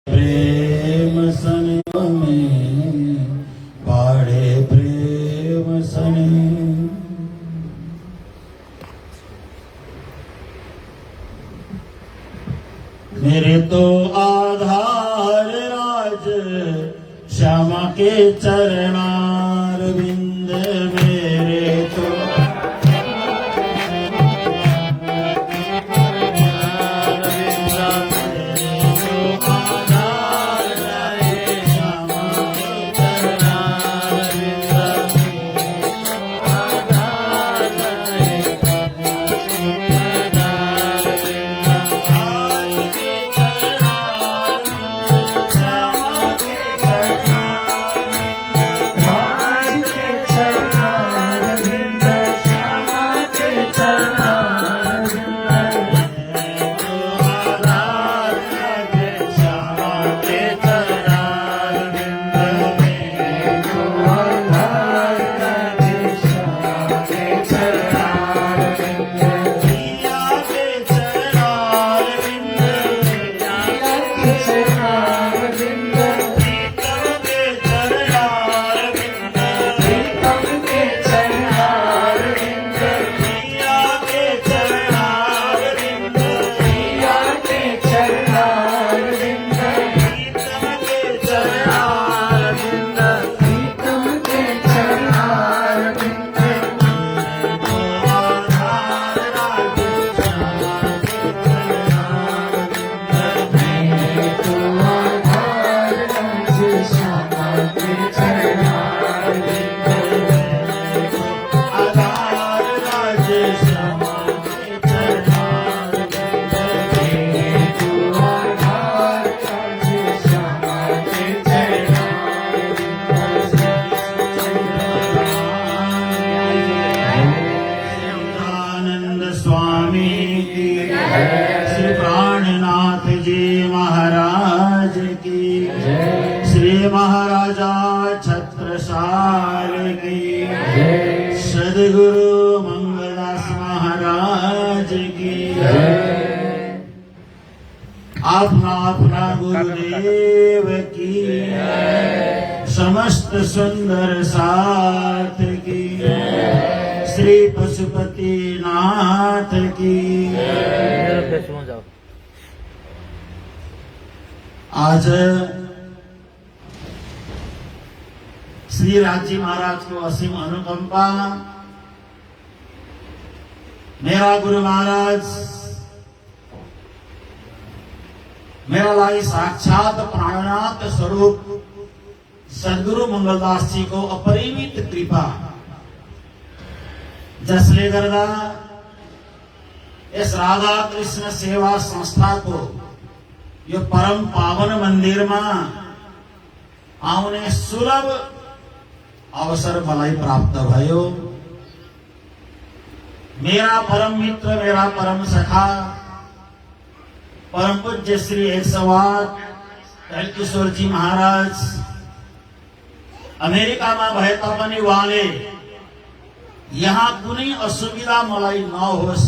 प्रेम सने में पाड़े प्रेम सने। मेरे तो आधार राज श्यामा के चरणार बिंद मेरे तो श्री प्राणनाथ जी महाराज की, श्री महाराजा छत्रसाल की, सदगुरु मंगलदास महाराज की, अपना अपना गुरुदेव की, समस्त सुंदर साथ की, श्री पशुपति नाथ की। आज श्री राजी महाराज को असीम अनुकंपा, मेरा गुरु महाराज मेरा लाई साक्षात प्राणनाथ स्वरूप सदगुरु मंगलदास जी को अपरिमित कृपा, जसले गर्दा इस राधा कृष्ण सेवा संस्था को यो परम पावन मंदिर में आउने सुलभ अवसर मलाई प्राप्त भयो। मेरा परम मित्र, मेरा परम सखा, परम पूज्य श्री 108 किशोर जी महाराज अमेरिका में भए तापनि उहाँले यहाँ कुनै असुविधा मलाई नहोस्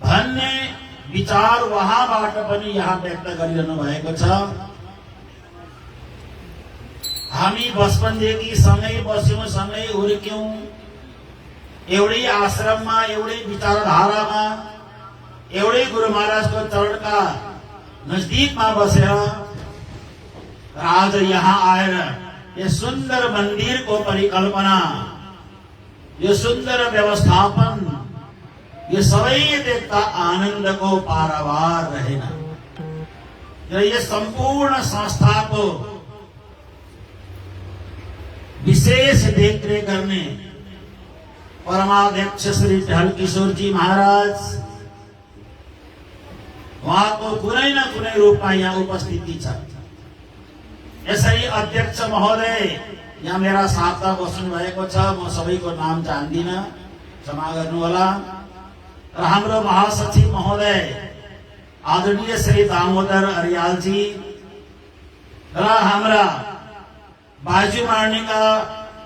भन्ने विचार उहाँबाट पनि यहाँ व्यक्त गरिरहनु भएको छ। हामी बचपनदेखि सँगै बस्यौं, सँगै हुर्क्यौं, एउटै आश्रममा, एउटै विचारधारामा, एउटै गुरु महाराजको चरणका नजदीकमा बसेर आज यहाँ आएर यस सुन्दर मन्दिरको परिकल्पना, यो सुन्दर व्यवस्थापन, यो सबै देख्दा आनन्दको पारावार रहेन। र यस सम्पूर्ण संस्थाको विशेष देखरेख गर्ने परमाध्यक्ष श्री ढल किशोर जी महाराज, उहाँको कुनै न कुनै रूपमा यहाँ उपस्थिति छ। यसरी अध्यक्ष महोदय यहाँ मेरा साथमा बस्नु भएको छ, म सबैको नाम जान्दिन, क्षमा गर्नुहोला। र हाम्रो महासचिव महोदय आदरणीय श्री दामोदर अर्यालजी र हाम्रा बाजू मार्नेका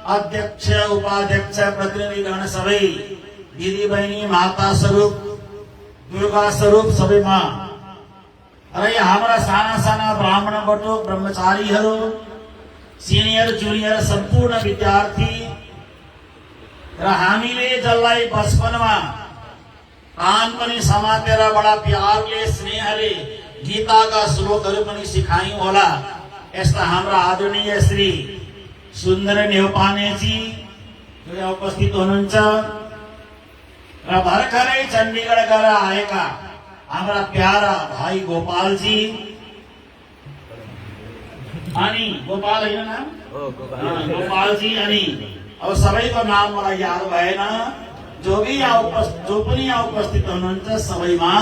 अध्यक्ष, उपाध्यक्ष, प्रतिनिधिगण सबै, दिदी बहिनी, माता स्वरूप, दुर्गा स्वरूप सबैमा, र यहाँ हाम्रा साना साना ब्राह्मण बटोक ब्रह्मचारीहरू, सिनियर जुनियर सम्पूर्ण विद्यार्थी र हामीले जसलाई बचपनमा कान पनि समातेर बडा प्यारले स्नेहले गीताका श्लोकहरू पनि सिकायौं होला, यस्ता हाम्रा आदरणीय श्री सुन्दर नेउपानेजी यहाँ उपस्थित हुनुहुन्छ र भर्खरै चण्डीगढ गएर आएका हाम्रा प्यारा भाइ गोपालजी अनि गोपाल होइन नाम गोपालजी अनि अब सबैको नाम मलाई याद भएन, जो पनि यहाँ उपस्थित हुनुहुन्छ सबैमा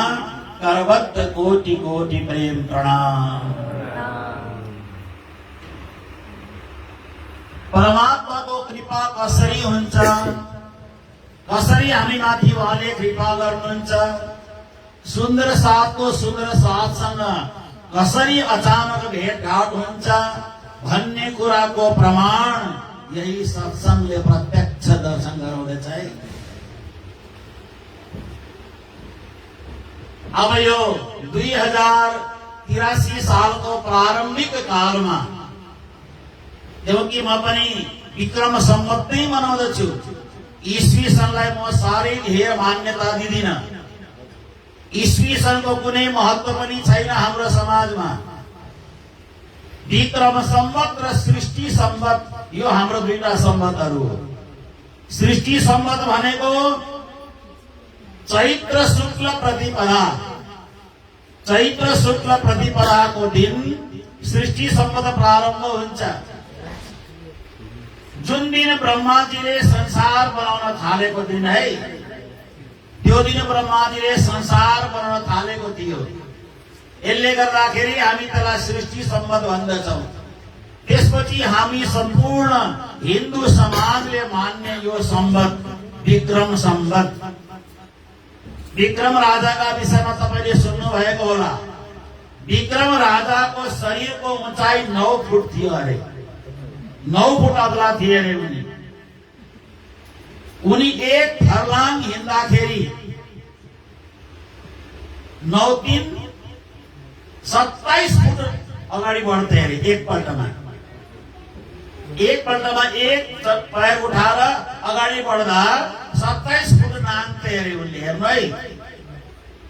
करबद्ध कोटि कोटि प्रेम प्रणाम। परमात्माको कृपा कसरी हुन्छ, कसरी हामी माथि उहाँले कृपा गर्नुहुन्छ, सुन्दर साथको सुन्दर साथसँग कसरी अचानक भेटघाट हुन्छ भन्ने कुराको प्रमाण यही सत्संगले प्रत्यक्ष दर्शन गराउँदछ है। अब यो 2083 सालको प्रारम्भिक कालमा जबकि म पनि विक्रम सम्वतै मनाउँदछु, ईस्वी सनलाई म साह्रै धेर मान्यता दिदिन, ईस्वी सनको कुनै महत्व पनि छैन हाम्रो समाजमा। विक्रम सम्वत र सृष्टि सम्वत यो हाम्रो दुईटा सम्वतहरू हो। सृष्टि सम्वत भनेको चैत्र शुक्ल प्रतिपदा, चैत्र शुक्ल प्रतिपदाको दिन सृष्टि सम्वत प्रारम्भ हुन्छ। जुन दिन ब्रह्माजीले संसार बनाउन थालेको दिन है, त्यो दिन ब्रह्माजीले संसार बनाउन थालेको थियो। यसले गर्दाखेरि हामी त्यसलाई सृष्टि सम्वत भन्दछौँ। त्यसपछि हामी सम्पूर्ण हिन्दू समाजले मान्ने यो सम्वत विक्रम सम्वत। विक्रम राजाका विषयमा तपाईले सुन्नु भएको होला। विक्रम राजाको शरीरको उचाइ 9 फुट थियो अरे, 9 फुट अग्ला थिए अरे उनी एक फर्लाङ हिँड्दाखेरि 9 3 27 फुट अगाडि बढ्थे अरे एकपल्टमा। एकपल्टमा एक पैर उठाएर अगाडि बढ्दा 27 फुट नाङ्थे अरे उनले। हेर्नु है,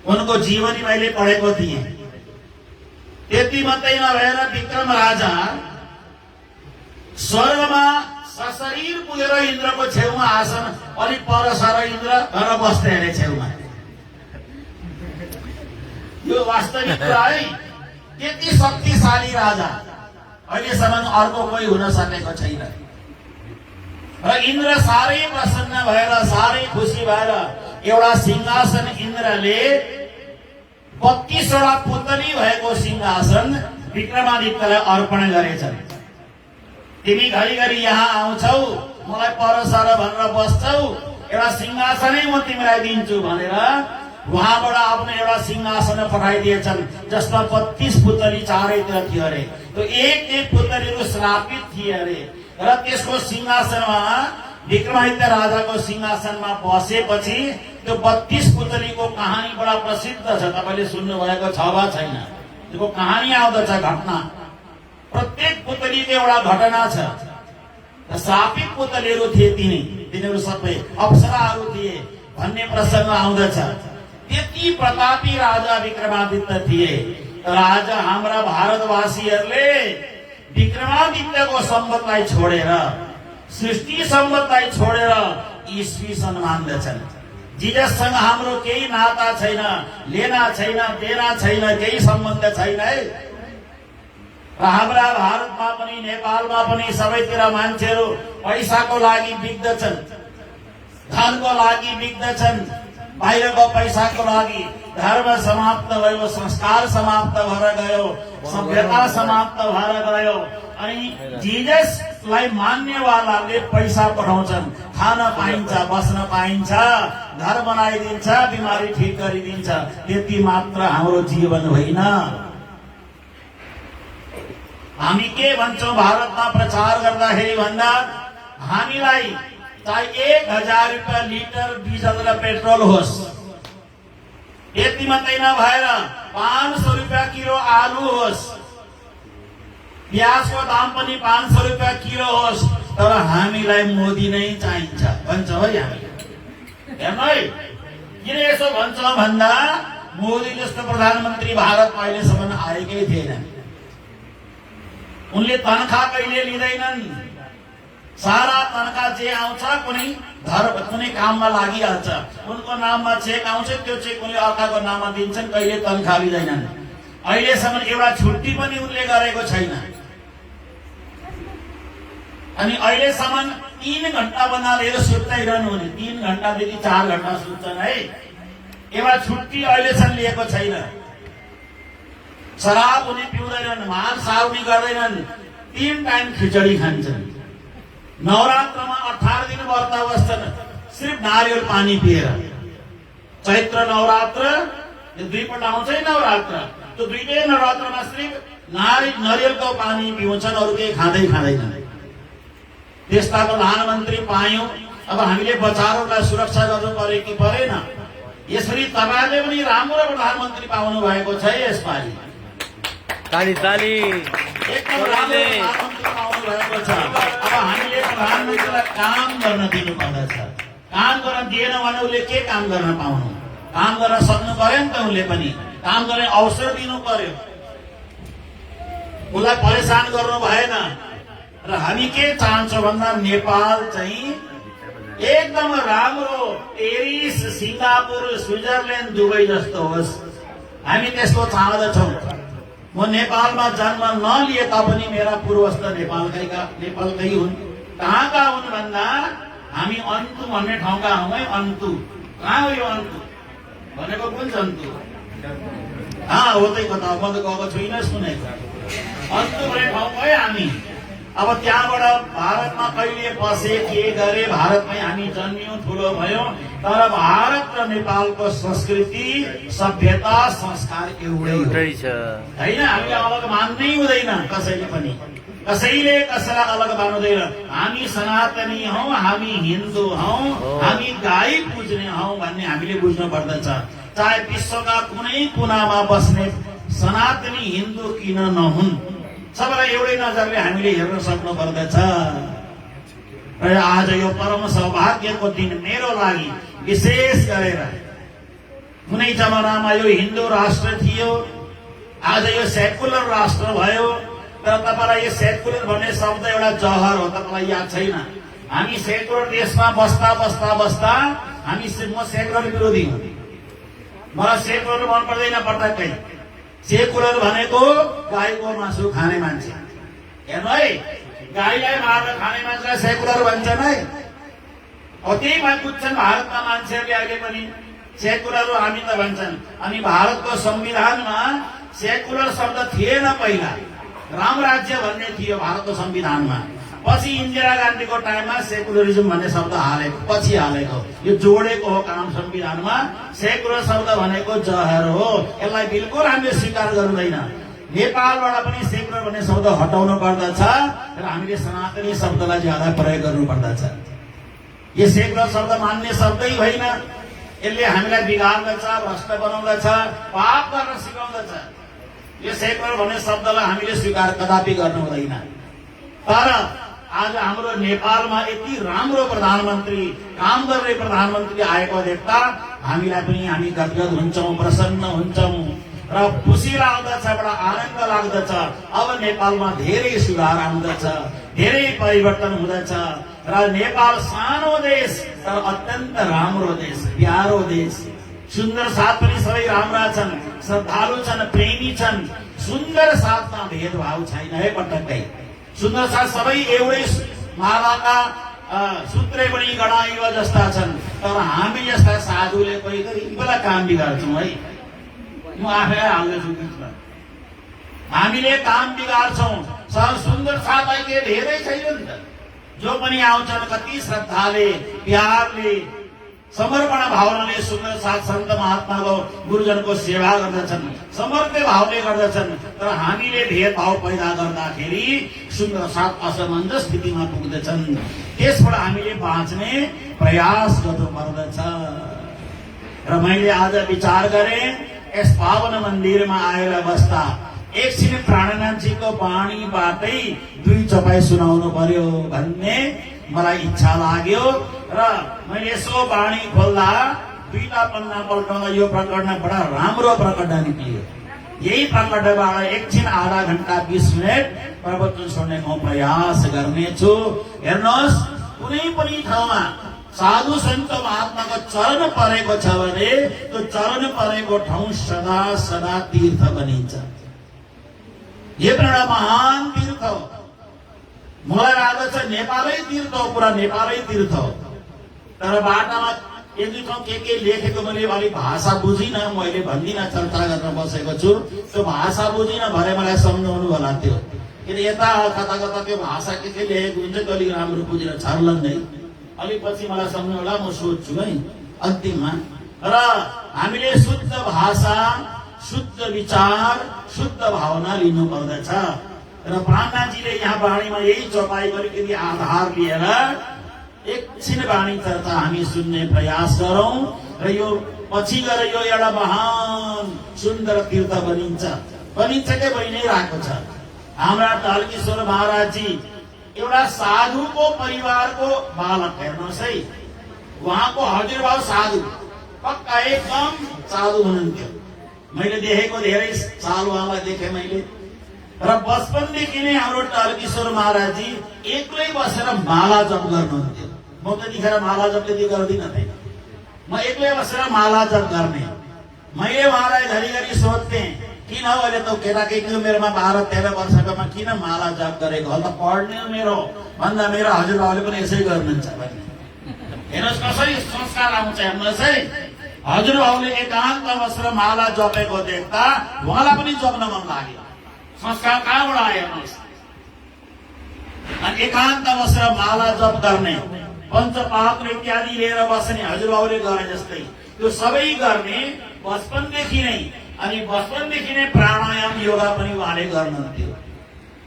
उनको जीवनी मैले पढेको थिएँ। त्यति मात्रै नभएर विक्रम राजा स्वर्गमा सशरीर पुगेर इन्द्रको छेउमा आसन अलिक पर सर इन्द्र घर बस्थे अरे छेउमा। यो वास्तविक कुरा है। त्यति शक्तिशाली राजा अहिलेसम्म अर्को कोही हुन सकेको छैन। र इन्द्र साह्रै प्रसन्न भएर साह्रै खुसी भएर एउटा सिंहासन इन्द्रले 32 वटा पुतली भएको सिंहासन विक्रमादित्यलाई अर्पण गरेछन्। तिमी घरिघरि यहाँ आउँछौ, मलाई पर सर भनेर बस्छौ, एउटा सिंहासनै म तिमीलाई दिन्छु भनेर उहाँबाट आफ्नो एउटा सिंहासन पठाइदिएछन्, जसमा 32 पुतली चारैतिर थियो अरे। त्यो एक पुतलीहरू श्रापित थिए अरे। र त्यसको सिंहासनमा विक्रमादित्य राजाको सिंहासनमा बसेपछि त्यो 32 पुतलीको कहानी बडा प्रसिद्ध छ। तपाईले सुन्नु भएको छ वा छैन? त्यसको कहानी आउँदछ, घटना। प्रत्येक पुतलीको एउटा घटना छ। श्रापित पुतलीहरू थिए, तिनीहरू सबै अप्सराहरू थिए भन्ने प्रसङ्ग आउँदछ। त्यति प्रतापी राजा विक्रमादित्य थिए। राजा हाम्रा भारतवासीहरूले विक्रमादित्यको सम्वतलाई छोडेर, सृष्टि सम्वतलाई छोडेर ईस्वी सन मान्दछन्। जिजससँग हाम्रो केही नाता छैन, लेना छैन, देना छैन, केही सम्बन्ध छैन है। र हाम्रा भारतमा पनि नेपालमा पनि सबैतिर मान्छेहरू पैसाको लागि बिग्दछन्, धनको लागि बिग्दछन्, बाहिरको पैसाको लागि धर्म समाप्त भयो, संस्कार समाप्त भएर गयो, सभ्यता समाप्त भएर गयो। अनि जिजसलाई मान्नेवालाले पैसा पठाउँछन्, खान पाइन्छ, बस्न पाइन्छ, घर बनाइदिन्छ, बिमारी ठिक गरिदिन्छ। त्यति मात्र हाम्रो जीवन होइन। हामी के भन्छौँ भारतमा प्रचार गर्दाखेरि भन्दा, हामीलाई चाहे 1000 रुपियाँ लिटर डिजल र पेट्रोल होस्, यति मात्रै नभएर 500 रुपियाँ किलो आलु होस्, प्याजको दाम पनि 500 रुपियाँ किलो होस्, तर हामीलाई मोदी नै चाहिन्छ भन्छ है हामी। हेर्नु है, किन यसो भन्छ भन्दा मोदी जस्तो प्रधानमन्त्री भारतमा अहिलेसम्म आएकै थिएन। उनले तनखा कहिले लिँदैनन्, सारा तनखा जे आउँछ कुनै काममा लागिहाल्छ, उनको नाममा चेक आउँछ, त्यो चेक उनले अर्काको नाममा दिन्छन्, कहिले तनखा लिँदैनन्। अहिलेसम्म एउटा छुट्टी पनि उनले गरेको छैन। अनि अहिलेसम्म 3 घण्टा बनाएर सुत्दैरहनु हुने, 3 घण्टादेखि 4 घण्टा सुत्छन् है। एउटा छुट्टी अहिलेसम्म लिएको छैन। शराब उनी पिउँदैनन्, माल साउनी गर्दैनन्, 3 टाइम खिचडी खान्छन्। नवरात्रमा 18 दिन व्रत बस्छन्, सिर्फ नारियल पानी पिएर। चैत्र नवरात्र यो 2 पल्ट आउँछ नवरात्र, त्यो 2 नवरात्रमा सिर्फ नारियलको पानी पिउँछन्, अरू केही खाँदैनन्। त्यस्ता प्रधानमन्त्री पायौं। अब हामीले बचारहरूलाई सुरक्षा गर्नु पर्यो कि परेन? यसरी तपाईहरुले पनि राम्रो प्रधानमन्त्री पाउनु भएको छ यसपालि। ताली एकदम राम्रो प्रधानमन्त्री पाउनु भएको छ। अब हामीले प्रधानमन्त्रीलाई काम गर्न दिनु पर्दछ। काम गर्न दिएन भने उले के काम गर्न पाउनु? काम गर्न सक्नु पर्यो नि त। उले पनि काम गर्ने अवसर दिनु पर्यो। उलाई परेशान गर्नु भएन। र हामी के चाहन्छौं भन्दा नेपाल चाहिँ एकदम राम्रो पेरिस, सिंगापुर, स्विजरल्यान्ड, दुबई जस्तो होस्, हामी त्यस्तो चाहँदछौं। म नेपालमा जन्म नलिए तापनि मेरा पूर्वज त नेपालकै हुन्। कहाँका हुन् भन्दा हामी अन्तु भन्ने ठाउँका हौँ है। अन्तु कहाँ हो यो अन्तु भनेको? कुन जन्तु? हो त कता, म त गएको छुइनँ, सुनेको। अन्तु भन्ने ठाउँको है हामी। अब त्यहाँबाट भारतमा कहिले बसे, के गरे, भारतमै हामी जन्मियौं, ठुलो भयौं, तर भारत र नेपालको संस्कृति, सभ्यता, संस्कार एउटै छ हैन। हामीले अलग मान्नै हुँदैन कसैले पनि। कसैले कसैलाई अलग मान्दैन। हामी सनातनी हौं, हामी हिन्दू हौं, हामी गाई पुज्ने हौं भन्ने हामीले बुझ्नु पर्दछ। चाहे विश्वका कुनै कुनामा बस्ने सनातनी हिन्दू किन नहुन्, सबैलाई एउटै नजरले हामीले हेर्न सक्नु पर्दछ। र आज यो परम सौभाग्यको दिन मेरो लागि विशेष गरेर, कुनै जमानामा यो हिन्दू राष्ट्र थियो, आज यो सेकुलर राष्ट्र भयो। तर तपाईलाई यो सेकुलर भन्ने शब्द एउटा जहर हो, तपाईलाई याद छैन? हामी सेकुलर देशमा बस्दा बस्दा बस्दा म सेकुलर विरोधी हुँ। मलाई सेकुलर मन पर्दैन पटक्कै। सेकुलर भनेको गाईको मासु खाने मान्छे। हेर्नु है, गाईलाई मारेर खाने मान्छेलाई सेकुलर भन्छन् है। त्यही बुझ्छन् भारतका मान्छेहरूले अहिले पनि सेकुलर हामी त भन्छन्। अनि भारतको संविधानमा सेकुलर शब्द थिएन पहिला, रामराज्य भन्ने थियो भारतको संविधानमा। पछि इन्दिरा गान्धीको टाइममा सेकुलरिजम भन्ने शब्द हालेको, पछि हालेको। यो जोडेको हो काम संविधानमा। सेकुलर शब्द भनेको जहर हो, यसलाई बिल्कुल हामीले स्वीकार गर्दैन। नेपालबाट पनि सेकुलर भन्ने शब्द हटाउनु पर्दछ र हामीले सनातनी शब्दलाई ज्यादा प्रयोग गर्नु पर्दछ। यो सेकुलर शब्द मान्ने शब्दै होइन। यसले हामीलाई बिगार्दछ, भ्रष्ट बनाउँदछ, पाप गर्न सिकाउँदछ। यो सेकुलर भन्ने शब्दलाई हामीले स्वीकार कदापि गर्नु हुँदैन। तर आज हाम्रो नेपालमा यति राम्रो प्रधानमन्त्री, काम गर्ने प्रधानमन्त्री आएको देख्दा हामीलाई पनि हामी गदगद हुन्छौं, प्रसन्न हुन्छौं र खुसी लाग्दछ, बडा आनन्द लाग्दछ। अब नेपालमा धेरै सुधार आउँदछ, धेरै परिवर्तन हुँदछ र नेपाल सानो देश तर अत्यन्त राम्रो देश, प्यारो देश। सुन्दर साथ पनि सबै राम्रा छन्, श्रद्धालु छन्, प्रेमी छन्। सुन्दर साथमा भेदभाव छैन है पटक्कै। सुन्दर साथ सबै एउटै मालाका सूत्रै पनि गडाइवा जस्ता छन्। तर हामी जस्ता साधुले कोही बेला काम बिगार्छौँ है। म आफै हाल्दैछु बिचमा, हामीले काम बिगार्छौँ। सुन्दर साथ अहिले धेरै छैन नि त। जो पनि आउँछन् कति श्रद्धाले, प्यारले, समर्पण भावनाले सुन्दर साथ सन्त महात्माको, गुरुजनको सेवा गर्दछन्, समर्पित भावले गर्दछन्। तर हामीले भेदभाव पैदा गर्दाखेरि सुन्दर साथ असमञ्जस स्थितिमा पुग्दछन्। त्यसबाट हामीले बाँच्ने प्रयास गर्नु पर्दछ। र मैले आज विचार गरेँ, यस पावन मन्दिरमा आएर बस्दा एकछिन प्राणनाथजीको वाणीबाटै 2 चपाई सुनाउनु पर्यो भन्ने मलाई इच्छा लाग्यो र मैले यसो वाणी खोल्दा 2टा पन्ना पल्टाउँदा यो प्रकरण बडा राम्रो प्रकरण निक्लियो। यही प्रकरणबाट एकछिन आधा घण्टा 20 मिनट प्रवचन सुन्ने म प्रयास गर्नेछु। हेर्नुहोस्, कुनै पनि ठाउँमा साधु सन्त महात्माको चरण परेको छ भने त्यो चरण परेको ठाउँ सदा सदा तीर्थ बनिन्छ। यो एउटा महान तीर्थ हो। मलाई लाग्दछ नेपालै तीर्थ हो, पुरा नेपालै तीर्थ हो। तर बाटामा एक दुई ठाउँ के लेखेको मैले अलिक भाषा बुझिनँ, मैले भन्दिनँ, चर्चा गर्न बसेको छु। त्यो भाषा बुझिनँ भने मलाई सम्झाउनु होला त्यो, किन यता कता कता त्यो भाषा के लेखेको हुन्छ त्यो अलिक राम्रो बुझेर छर्लङ्गै अलिक पछि मलाई सम्झाउनु होला, म सोध्छु है अन्तिममा। र हामीले शुद्ध भाषा, शुद्ध विचार, शुद्ध भावना लिनु पर्दछ। र प्राणनाथजीले यहाँ वाणीमा यही चौपाई गरिकन आधार लिएर एकछिन वाणी चर्चा हामी सुन्ने प्रयास गरौं र यो पछि गएर यो एउटा महान सुन्दर तीर्थ बनिन्छ के बनि नै रहेको छ। हाम्रा ढल्केश्वर महाराजजी एउटा साधुको परिवारको बालक, हेर्नुहोस् है, उहाँको हजुरबाउ साधु, पक्का एकदम साधु हुनुहुन्थ्यो। मैले देखेको धेरै साल उहाँलाई देखेँ मैले। र बचपनदेखि नै हाम्रो ढल्केश्वर महाराजजी एक्लै बसेर माला जप गर्नुहुन्थ्यो। म त्यतिखेर माला जप त्यति गर्दिनँ थिएँ, म एक्लै बसेर माला जप गर्ने। मैले उहाँलाई घरिघरि सोध्थेँ, किन अहिले त केटाकेटीको मेरोमा 12-13 वर्षकोमा किन माला जप गरेको, अहिले त पढ्ने मेरो भन्दा मेरो हजुरबाउले पनि यसै गर्नुहुन्छ भन्ने। हेर्नुहोस् कसरी संस्कार आउँछ। हेर्नुहोस् है, हजुरबाउले एकान्त बसेर माला जपेको देख्दा उहाँलाई पनि जप्न मन लाग्यो। संस्कार कहाँबाट आयो हेर्नुहोस्। अनि एकान्त बसेर माला जप गर्ने, पञ्चपात्र इत्यादि लिएर बस्ने हजुरबाउले गरे जस्तै त्यो सबै गर्ने बचपनदेखि नै। अनि बचपनदेखि नै प्राणायाम योगा पनि उहाँले गर्नुहुन्थ्यो।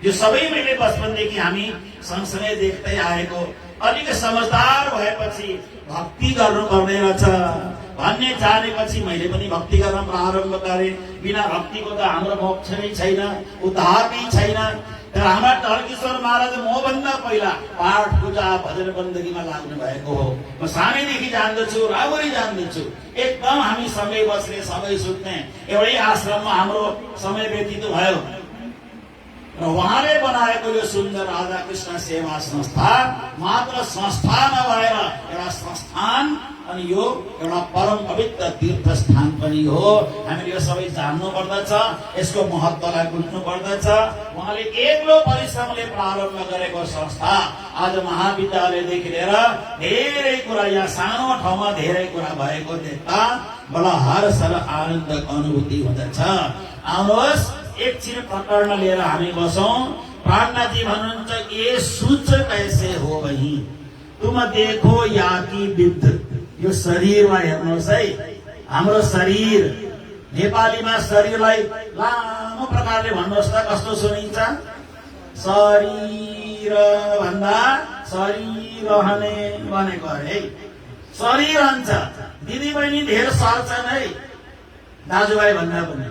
यो सबै मैले बचपनदेखि हामी सँगसँगै देख्दै आएको। अलिक समझदार भएपछि भक्ति गर्नुपर्ने रहेछ भन्ने जानेपछि मैले पनि भक्ति गर्न प्रारम्भ गरेँ। बिना भक्तिको त हाम्रो मोक्ष नै छैन, उद्धार नै छैन। तर हाम्रा ढल्केश्वर महाराज मभन्दा पहिला पाठ पूजा भजन बन्दगीमा लाग्नु भएको हो। म सानैदेखि जान्दछु, राम्ररी जान्दछु। एकदम हामी सँगै बस्ने, सँगै सुत्ने, एउटै आश्रममा हाम्रो समय व्यतीत भयो। र उहाँले बनाएको यो सुन्दर राधा कृष्ण सेवा संस्था मात्र संस्था नभएर एउटा संस्थान अनि यो एउटा परम पवित्र तीर्थ स्थान पनि हो। हामीले यो सबै जान्नु पर्दछ, यसको महत्त्वलाई बुझ्नु पर्दछ। उहाँले एक्लो परिश्रमले प्रारम्भ गरेको संस्था आज महाविद्यालयदेखि लिएर धेरै कुरा, यहाँ सानो ठाउँमा धेरै कुरा भएको देख्दा बडा हर्ष र आनन्दको अनुभूति हुँदछ। आउनुहोस्, एकछिन प्रकरण लिएर हामी बसौं। प्राणनाथजी भन्नुहुन्छ, ये सूच कैसे हो वही तुम देखो या कि विद्ध। यो शरीरमा हेर्नुहोस् है, हाम्रो शरीर, नेपालीमा शरीरलाई लामो प्रकारले भन्नुहोस् त कस्तो सुनिन्छ? शरीर भन्दा शरीर रहने भनेको है। शरीर हुन्छ। दिदी बहिनी धेरै सर्छन् है, दाजुभाइ भन्दा पनि।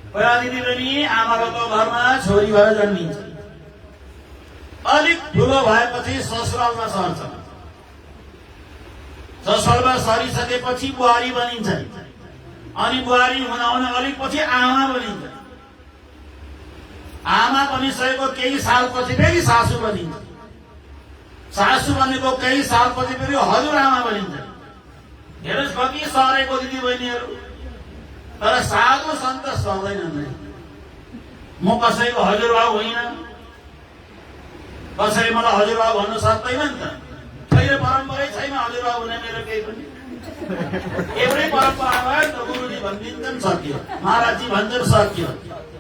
पहिला दिदी बहिनी आमाको घरमा छोरी भएर जन्मिन्छ, अलिक ठुलो भएपछि ससुरालमा सर्छ, ससुरालमा सरिसकेपछि बुहारी बनिन्छ, अनि बुहारी हुन अलिक पछि आमा बनिन्छ, आमा बनिसकेको केही सालपछि फेरि सासू बनिन्छ, सासू बनेको केही सालपछि फेरि हजुरआमा बनिन्छ। हेर्नुहोस् कति सरेको दिदी बहिनीहरू। तर साधु सन्त सर्दैनन्। म कसैको हजुरबाउ होइन, कसैले मलाई हजुरबाउ भन्नु सक्दैन नि त। कहिले परम्परै छैन हजुरबाउ हुने मेरो केही पनि। एउटै परम्परा भयो नि त, गुरुजी भनिदिन्छन् सक्यो, महाराजजी भन्छन् सक्यो।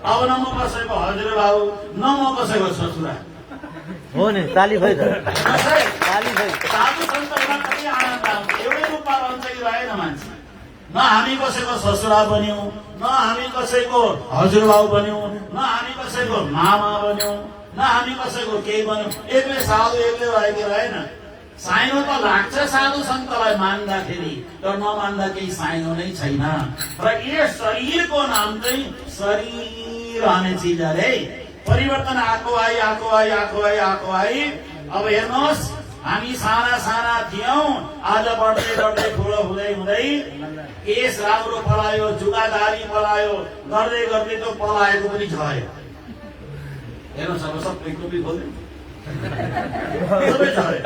अब न म कसैको हजुरबाउ, न म कसैको ससुरा हो नि। ताली भयो त, ताली भयो। साधु सन्त हुन कति आनन्द आउँछ। एउटै रूपमा रहन्छ कि रहेन मान्छे। न हामी कसैको ससुरा बन्यौं, न हामी कसैको हजुरबाउ बन्यौं, न हामी कसैको मामा बन्यौं, न हामी कसैको केही बन्यौं। एक्लै साधु एक्लै रहेको रहेन। साइनो त लाग्छ साधु सन्तलाई मान्दाखेरि, तर नमान्दा केही साइनो नै छैन। र यस शरीरको नाम चाहिँ शरीर रहने चिज अरे परिवर्तन आएको आई। अब हेर्नुहोस् हामी साना साना थियौं, आज बढ्दै बढ्दै ठुलो हुँदै हुँदै केस राम्रो पलायो, जुगादारी पलायो, गर्दै गर्दै त पलाएको पनि झऱ्यो। हेर्नुहोस् अब सबै टोपी खोल्यो, सबै झऱ्यो,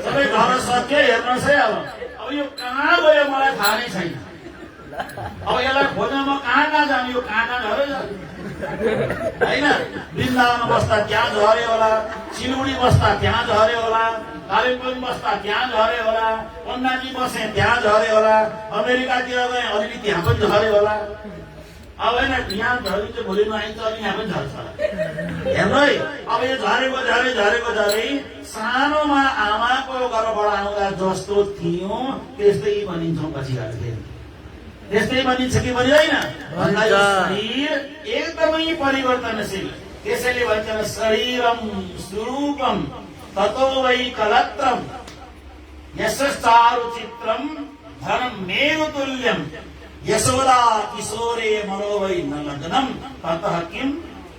सबै घर सक्यो। हेर्नुहोस् है, अब यो कहाँ गयो मलाई थाहा नै छैन। अब यसलाई खोज्न म कहाँ जाने, यो कहाँ झऱ्यो होइन। वृन्दावन बस्दा त्यहाँ झऱ्यो होला, सिलगढी बस्दा त्यहाँ झऱ्यो होला, कालिम्पोङ बस्दा त्यहाँ झऱ्यो होला, पन्नाजी बसे त्यहाँ झऱ्यो होला, अमेरिकातिर गए अलिकति त्यहाँ पनि झऱ्यो होला। अब होइन यहाँ झरिन्छ, भोलि नआइन्छ, अनि यहाँ पनि झर्छ। हेर्नु है, अब यो झरेको सानोमा आमाको गर्भबाट आउँदा जस्तो थियौँ त्यस्तै बनिन्छौँ पछि गएर। त्यस्तै बनिन्छ कि बनिँदैन भन्दा यो शरीर एकदमै परिवर्तनशील। त्यसैले भन्छन् शरीरम स्वरूपम ततो वै कलत्रम यशश्चारु चित्रम धनम मेरुतुल्यम यशोदा किशोरे मनो वै न लग्नम ततः किम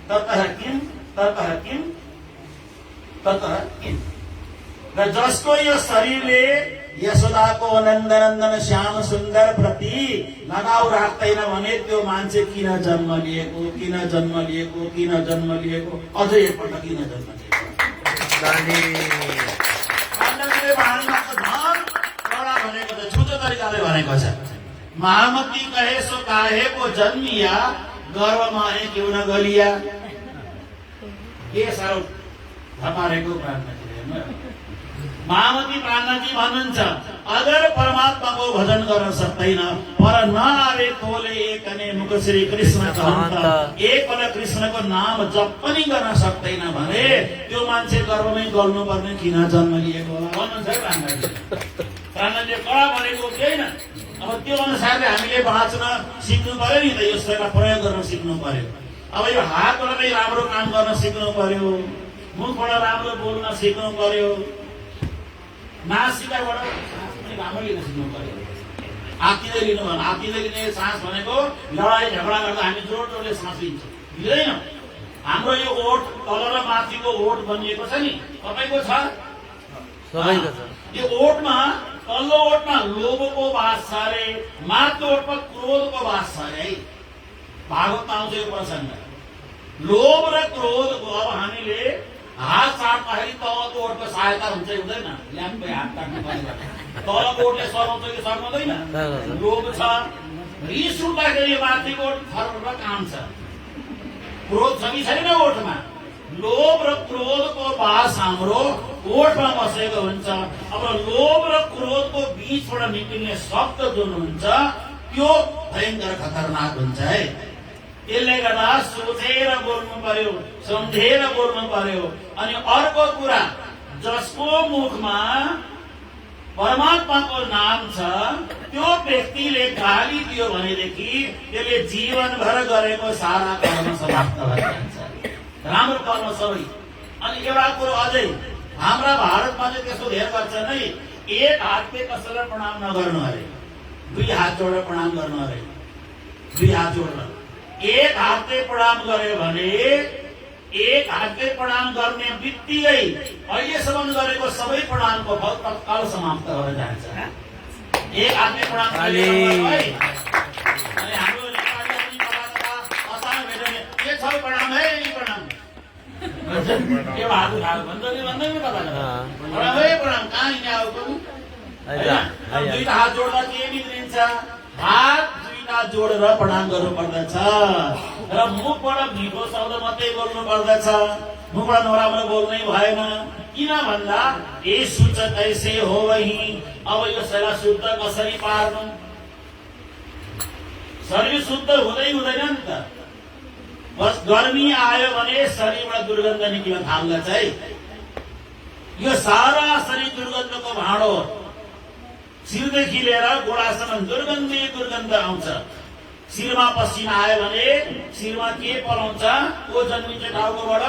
ततः किम ततः किम ततः किम। र जसको यो शरीरले यशोदाको नन्दनन्दन श्याम सुन्दर प्रति लगाउ राख्दैन भने त्यो मान्छे किन जन्म लिएको, किन जन्म लिएको, किन जन्म लिएको, अझै एकपल्ट किन जन्म लिएको। भनेको त छुटो तरिकाले भनेको छ, महामती कहे सो काहे को जन्मिया, गर्वमा क्यों न गलिया। के साह्रो थपारेको प्रार्थना। महामती प्रार्थनाजी भन्नुहुन्छ अगर परमात्मा को भजन गर्न सक्दैन पर नआवे तोले एक ने मुख श्री कृष्ण कहन्त, एक पल कृष्ण को नाम जप पनि गर्न सक्दैन भने त्यो मान्छे गर्वमै गर्नुपर्ने किन जन्म लिएको होला भन्नुहुन्छ प्रार्थनाजी। प्रार्थनाले कडा भनेको छैन। अब त्यो अनुसारले हामीले बाँच्न सिक्नु पर्यो नि त, यसलाई प्रयोग गर्न सिक्नु पर्यो। अब यो हातबाटै राम्रो काम गर्न सिक्नु पर्यो, मुखबाट राम्रो बोल्न सिक्नु पर्यो, नासिकाबाट राम्रो लिन सिक्नु पर्यो। आत्तिँदै लिनु भन, आत्तिँदै लिने सास भनेको लडाई झगडा गर्दा हामी जोड जोडले सास लिन्छौँ, लिँदैन। हाम्रो यो ओठ तल र माथिको ओठ बनिएको छ नि, तपाईँको छ? यो ओठमा तल्लो ओठमा लोभको बास छ अरे, माथिल्लो ओठमा क्रोधको बास छ अरे है। भागवतमा आउँछ यो प्रसङ्ग। लोभ र क्रोधको अब हामीले हात चाट्दाखेरि तलको ओठको सहायता हुन्छ हुँदैन? ल्याम्पै हात काट्नु पर्यो, तलको ओठले सर्वाउँछ कि सर्वाउँदैन? लोभ छ, रिस उठ्दाखेरि माथिको ओठ फर्केर काम छ। क्रोध छ कि छैन ओठमा? लोभ र क्रोधको बास हाम्रो ओठमा बसेको हुन्छ। अब लोभ र क्रोधको बीचबाट निक्लिने शब्द जुन हुन्छ त्यो भयङ्कर खतरनाक हुन्छ है। यसले गर्दा सोचेर बोल्नु पर्यो, सम्झेर बोल्नु पर्यो। अनि अर्को कुरा, जसको मुखमा परमात्माको नाम छ त्यो व्यक्तिले गाली दियो भनेदेखि त्यसले जीवनभर गरेको सारा कर्म समाप्त भएर जान्छ, राम्रो कर्म सबै। अनि एउटा कुरो अझै हाम्रा भारतमा चाहिँ त्यसो धेरै गर्छ नै, एक हातले कसैलाई प्रणाम नगर्नु अरे, दुई हात जोडेर प्रणाम गर्नु अरे। दुई हात जोडेर एक हातले प्रणाम गर्यो भने एक हातले प्रणाम गर्ने बित्तिकै अहिलेसम्म गरेको सबै प्रणामको फल तत्काल समाप्त भएर जान्छ। एक हातले प्रणाम गर्ने अनि हाम्रो नेपाली असार भेट्यो के छ प्रणाम है प्रणाम के हात उठायो भन्दै पता प्रणाम है प्रणाम कहाँ हिँड्ने आएको दुईटा हात जोड्दा के बिग्रिन्छ? हात जोडेर प्रणाम गर्नु पर्दछ र मुखबाट मिठो शब्द मात्रै बोल्नु पर्दछ, मुखबाट नराम्रो बोल्नै भएन। किन भन्दा ए सुच कैसे हो वही। अब यो शरीर शुद्ध कसरी पार्नु? शरीर शुद्ध हुँदैन नि त। बस गर्मी आयो भने शरीरबाट दुर्गन्ध निक्लिन थाल्दछ है। यो सारा शरीर दुर्गन्धको भाँडो, शिरदेखि लिएर गोडासम्म दुर्गन्ध आउँछ। शिरमा पसिना आयो भने शिरमा के पलाउँछ? को जन्मिन्छ टाउकोबाट?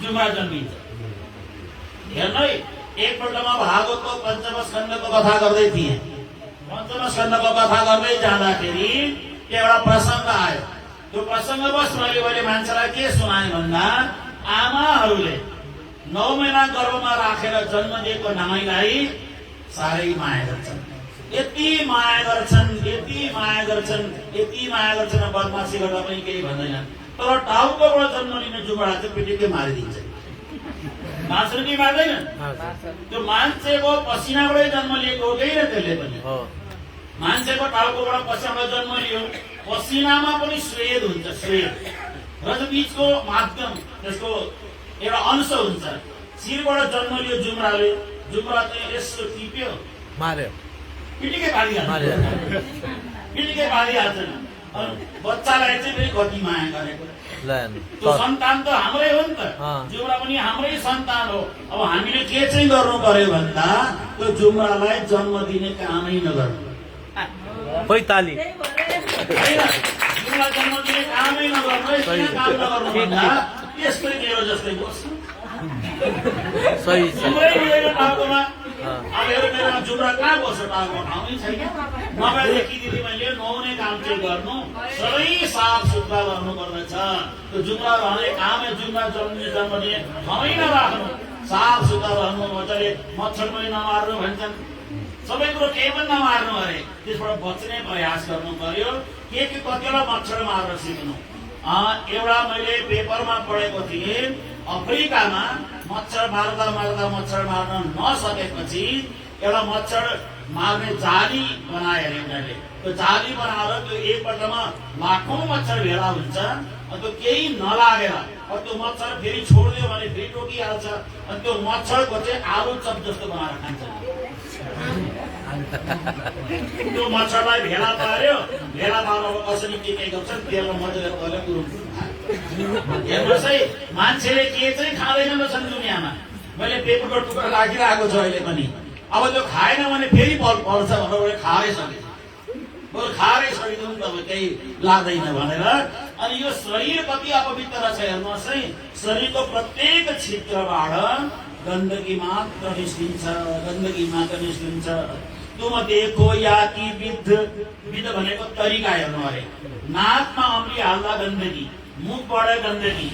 जुम्रा जन्मिन्छ। हेर्नु है, एकपल्टमा भागवतको पञ्चम स्कन्धको कथा गर्दै थिए। पञ्चम स्कन्धको कथा गर्दै जाँदाखेरि एउटा प्रसङ्ग आयो। त्यो प्रसङ्गवश मैले मान्छेलाई के सुनाएँ भन्दा आमाहरूले 9 महिना गर्भमा राखेर जन्म दिएको नानीलाई साह्रै माया गर्छन्, यति माया गर्छन्, बदमासी गर्दा पनि केही भन्दैनन्। तर टाउकोबाट जन्म लिने जुम्रा चाहिँ पिटिकै मारिदिन्छ। मान्छेले के मार्दैन, त्यो मान्छेको पसिनाबाटै जन्म लिएको हो कि त्यसले पनि मान्छेको टाउकोबाट पसिनाबाट जन्म लियो, पसिनामा पनि श्वेत हुन्छ, श्वेत र बीचको माध्यम त्यसको एउटा अंश हुन्छ। शिरबाट जन्म लियो जुम्राले, जुम्रा चाहिँ यसो टिप्यो मार्यो, पिटिकै पालिहाल्छन्। बच्चालाई चाहिँ फेरि कति माया गरेको, त्यो सन्तान त हाम्रै हो नि त, जुम्रा पनि हाम्रै सन्तान हो। अब हामीले के चाहिँ गर्नु पर्यो भन्दा त्यो जुम्रालाई जन्म दिने कामै नगर्नु, पैताली जुम्रा जन्म दिने कामै नगर्नु, काम नगर्नु भन्दा यस्तै मेरो जस्तै बस्नु। सही जुम्रै मिलेन टाउकोमा, अब मेरो जुम्रा कहाँ बस्छ, टाउको ठाउँै छैन। नभएदेखि दिदी मैले नुहाउने काम चाहिँ गर्नु, सबै साफ सुथरा गर्नु पर्दछ। त्यो जुम्रा रहने काम जुम्रा जन्म दिने ठाउँै नराख्नु, साफ सुथरा रहनु, मजाले मच्छर पनि नमार्नु भन्छन्। सबै कुरो केही पनि नमार्नु अरे, त्यसबाट बच्ने प्रयास गर्नु पर्यो। के कतिवटा मच्छर मार्न सिक्नु। एउटा मैले पेपरमा पढेको थिएँ, अफ्रिकामा मच्छर मार्दा मच्छर मार्न नसकेपछि एउटा मच्छर मार्ने जाली बनाए अरे उनीहरूले। त्यो जाली बनाएर त्यो एकपल्टमा लाखौं मच्छर भेला हुन्छ, त्यो केही नलागेर त्यो मच्छर फेरि छोडिदियो भने फेरि टोकिहाल्छ। अनि त्यो मच्छरको चाहिँ आलु चप जस्तो बनाएर खान्छ। त्यो मच्छरलाई भेला पार्यो, भेला पारेर कसरी के गर्छन्, त्यसलाई मजाले तले कुरो हेर्नुहोस् है, मान्छेले के चाहिँ खाँदैन रहेछन् दुनियाँमा। मैले पेपरको टुक्रा राखिरहेको छु अहिले पनि। अब त्यो खाएन भने फेरि पर्छ भनेर खाएरै सकिन्छ, बरु खाएरै सकिदिउँ त केही लाग्दैन भनेर। अनि यो शरीर कति अपवित्र रहेछ हेर्नुहोस् है, शरीरको प्रत्येक क्षेत्रबाट गन्दगी मात्र निस्किन्छ। तुम देखो या कि विध भनेको तरिका हेर्नु अरे। नाकमा अम्ली हाल्दा गन्दगी, मुखबाट गन्दगी,